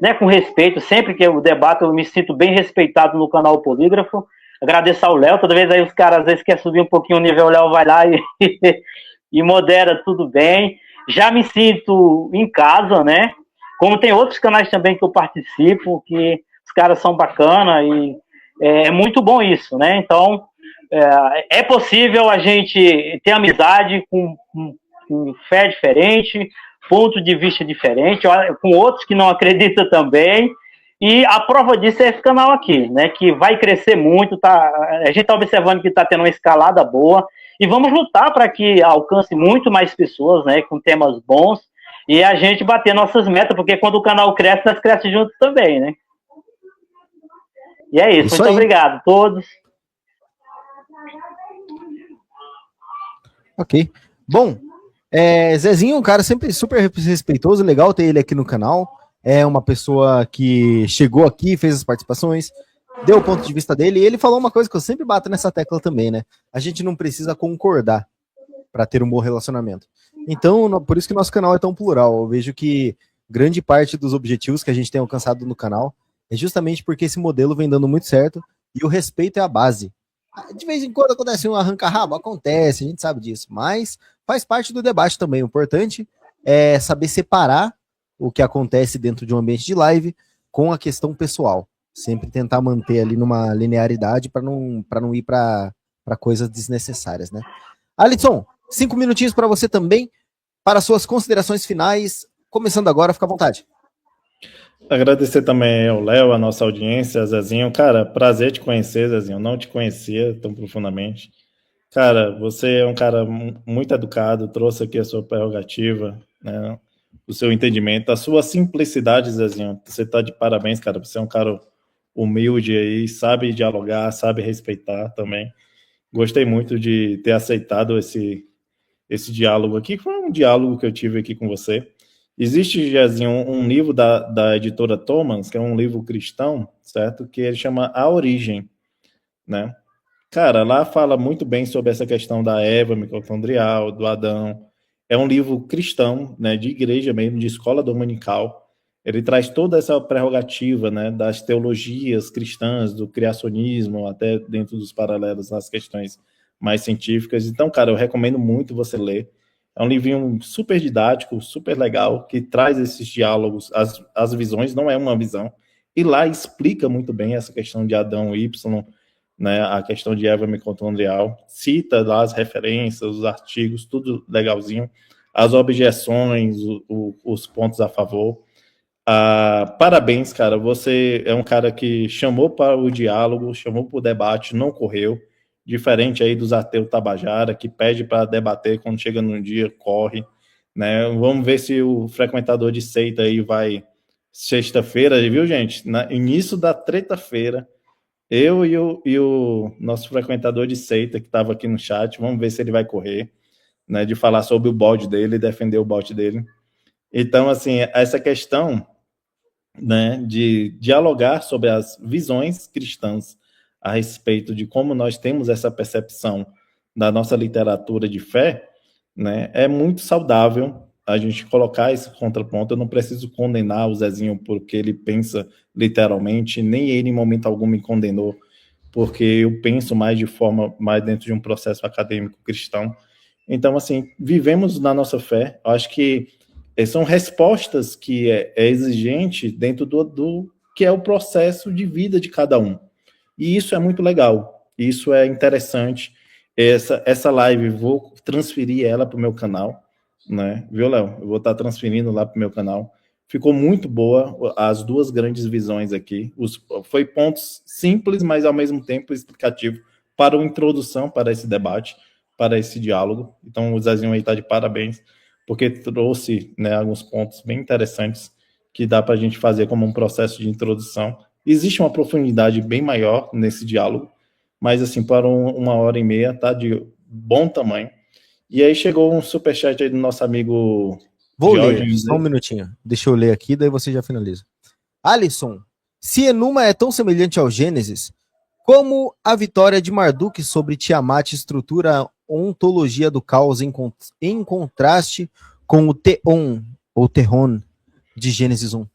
né, com respeito. Sempre que eu debato, eu me sinto bem respeitado no canal Polígrafo. Agradeço ao Léo. Toda vez aí os caras às vezes querem subir um pouquinho o nível, o Léo vai lá e modera tudo bem. Já me sinto em casa, né? Como tem outros canais também que eu participo, que os caras são bacana e é muito bom isso, né? Então, é possível a gente ter amizade com fé diferente, ponto de vista diferente, com outros que não acreditam também. E a prova disso é esse canal aqui, né? Que vai crescer muito, a gente está observando que está tendo uma escalada boa. E vamos lutar para que alcance muito mais pessoas, né? Com temas bons. E a gente bater nossas metas, porque quando o canal cresce, nós crescemos juntos também, né? E é isso. Muito obrigado a todos. Ok. Bom, Zezinho, um cara sempre super respeitoso, legal ter ele aqui no canal. É uma pessoa que chegou aqui, fez as participações, deu o ponto de vista dele, e ele falou uma coisa que eu sempre bato nessa tecla também, né? A gente não precisa concordar para ter um bom relacionamento. Então, por isso que nosso canal é tão plural. Eu vejo que grande parte dos objetivos que a gente tem alcançado no canal é justamente porque esse modelo vem dando muito certo e o respeito é a base. De vez em quando acontece um arranca-rabo, acontece, a gente sabe disso, mas faz parte do debate também. O importante é saber separar o que acontece dentro de um ambiente de live com a questão pessoal. Sempre tentar manter ali numa linearidade para não ir para coisas desnecessárias, né? Alisson, 5 minutinhos para você também, para suas considerações finais. Começando agora, fica à vontade. Agradecer também ao Léo, a nossa audiência, Zezinho. Cara, prazer te conhecer, Zezinho. Não te conhecia tão profundamente. Cara, você é um cara muito educado, trouxe aqui a sua prerrogativa, né? O seu entendimento, a sua simplicidade, Zezinho. Você está de parabéns, cara. Você é um cara humilde aí, sabe dialogar, sabe respeitar também. Gostei muito de ter aceitado esse diálogo aqui, que foi um diálogo que eu tive aqui com você. Existe, Jezinho, um livro da editora Thomas, que é um livro cristão, certo? Que ele chama A Origem, né? Cara, lá fala muito bem sobre essa questão da Eva mitocondrial, do Adão. É um livro cristão, né, de igreja mesmo, de escola dominical. Ele traz toda essa prerrogativa, né, das teologias cristãs, do criacionismo, até dentro dos paralelos nas questões mais científicas. Então, cara, eu recomendo muito você ler. É um livrinho super didático, super legal, que traz esses diálogos, as visões, não é uma visão, e lá explica muito bem essa questão de Adão Y, né, a questão de Eva mitocondrial, cita lá as referências, os artigos, tudo legalzinho, as objeções, os pontos a favor. Parabéns, cara, você é um cara que chamou para o diálogo, chamou para o debate, não correu, diferente aí dos ateus Tabajara, que pede para debater, quando chega num dia, corre. né? Vamos ver se o frequentador de seita aí vai sexta-feira, viu, gente? No início da treta-feira, eu e o nosso frequentador de seita que estava aqui no chat, vamos ver se ele vai correr, né, de falar sobre o bode dele, defender o bode dele. Então, assim, essa questão, né, de dialogar sobre as visões cristãs a respeito de como nós temos essa percepção da nossa literatura de fé, né, é muito saudável a gente colocar esse contraponto. Eu não preciso condenar o Zezinho porque ele pensa literalmente, nem ele em momento algum me condenou, porque eu penso mais de forma, mais dentro de um processo acadêmico cristão. Então, assim, vivemos na nossa fé. Eu acho que são respostas que é exigente dentro do que é o processo de vida de cada um. E isso é muito legal, isso é interessante. Essa live, vou transferir ela para o meu canal, né? Viu, Léo? Eu vou estar transferindo lá para o meu canal. Ficou muito boa as duas grandes visões aqui. Foi pontos simples, mas ao mesmo tempo explicativo para uma introdução para esse debate, para esse diálogo. Então o Zezinho aí está de parabéns, porque trouxe, né, alguns pontos bem interessantes que dá para a gente fazer como um processo de introdução. Existe uma profundidade bem maior nesse diálogo, mas assim, para 1h30 tá de bom tamanho. E aí chegou um superchat aí do nosso amigo... Vou ler, só um minutinho. Deixa eu ler aqui, daí você já finaliza. Alisson, se Enuma é tão semelhante ao Gênesis, como a vitória de Marduk sobre Tiamat estrutura a ontologia do caos em contraste com o Teon, ou Terron, de Gênesis 1?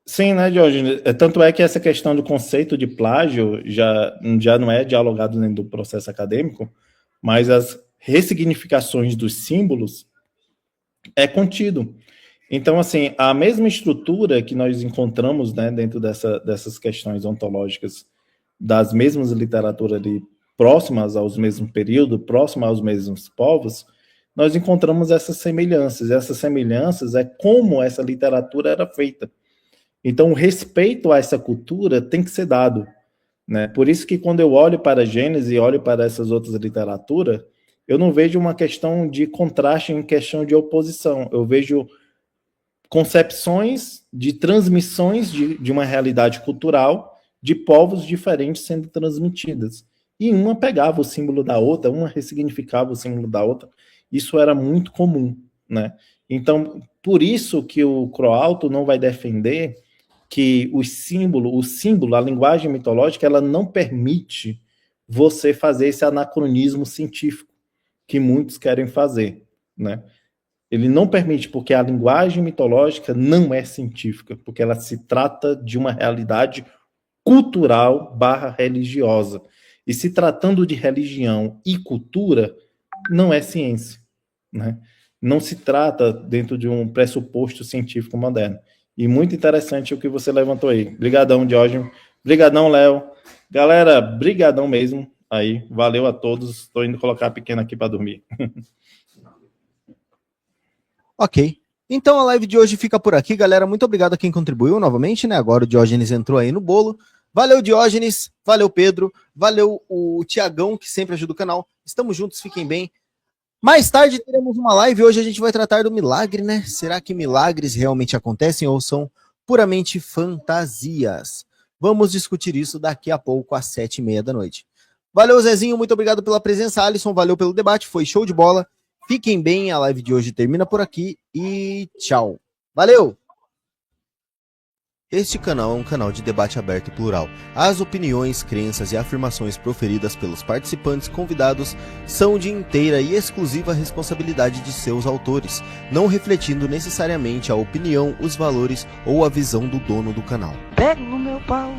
Sim, né, Jorge? Tanto é que essa questão do conceito de plágio já não é dialogado dentro do processo acadêmico, mas as ressignificações dos símbolos é contido. Então, assim, a mesma estrutura que nós encontramos, né, dentro dessas questões ontológicas, das mesmas literaturas ali, próximas aos mesmos períodos, próximas aos mesmos povos, nós encontramos essas semelhanças. Essas semelhanças é como essa literatura era feita. Então, o respeito a essa cultura tem que ser dado, né? Por isso que quando eu olho para a Gênesis e olho para essas outras literaturas, eu não vejo uma questão de contraste em questão de oposição. Eu vejo concepções de transmissões de uma realidade cultural de povos diferentes sendo transmitidas. E uma pegava o símbolo da outra, uma ressignificava o símbolo da outra. Isso era muito comum, né? Então, por isso que o Croalto não vai defender que o símbolo, a linguagem mitológica, ela não permite você fazer esse anacronismo científico que muitos querem fazer, né? Ele não permite, porque a linguagem mitológica não é científica, porque ela se trata de uma realidade cultural / religiosa. E se tratando de religião e cultura, não é ciência, né? Não se trata dentro de um pressuposto científico moderno. E muito interessante o que você levantou aí. Brigadão, Diógenes. Brigadão, Léo. Galera, brigadão mesmo. Aí, valeu a todos. Estou indo colocar a pequena aqui para dormir. Ok. Então a live de hoje fica por aqui, galera. Muito obrigado a quem contribuiu novamente, né? Agora o Diógenes entrou aí no bolo. Valeu, Diógenes. Valeu, Pedro. Valeu o Tiagão, que sempre ajuda o canal. Estamos juntos, fiquem bem. Mais tarde teremos uma live. Hoje a gente vai tratar do milagre, né? Será que milagres realmente acontecem ou são puramente fantasias? Vamos discutir isso daqui a pouco, às 7h30 da noite. Valeu, Zezinho. Muito obrigado pela presença. Alisson, valeu pelo debate. Foi show de bola. Fiquem bem. A live de hoje termina por aqui. E tchau. Valeu! Este canal é um canal de debate aberto e plural. As opiniões, crenças e afirmações proferidas pelos participantes convidados são de inteira e exclusiva responsabilidade de seus autores, não refletindo necessariamente a opinião, os valores ou a visão do dono do canal. Pega no meu pau.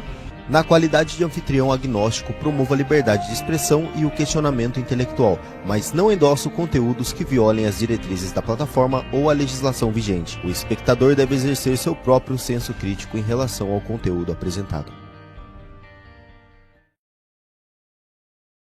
Na qualidade de anfitrião agnóstico, promovo a liberdade de expressão e o questionamento intelectual, mas não endosso conteúdos que violem as diretrizes da plataforma ou a legislação vigente. O espectador deve exercer seu próprio senso crítico em relação ao conteúdo apresentado.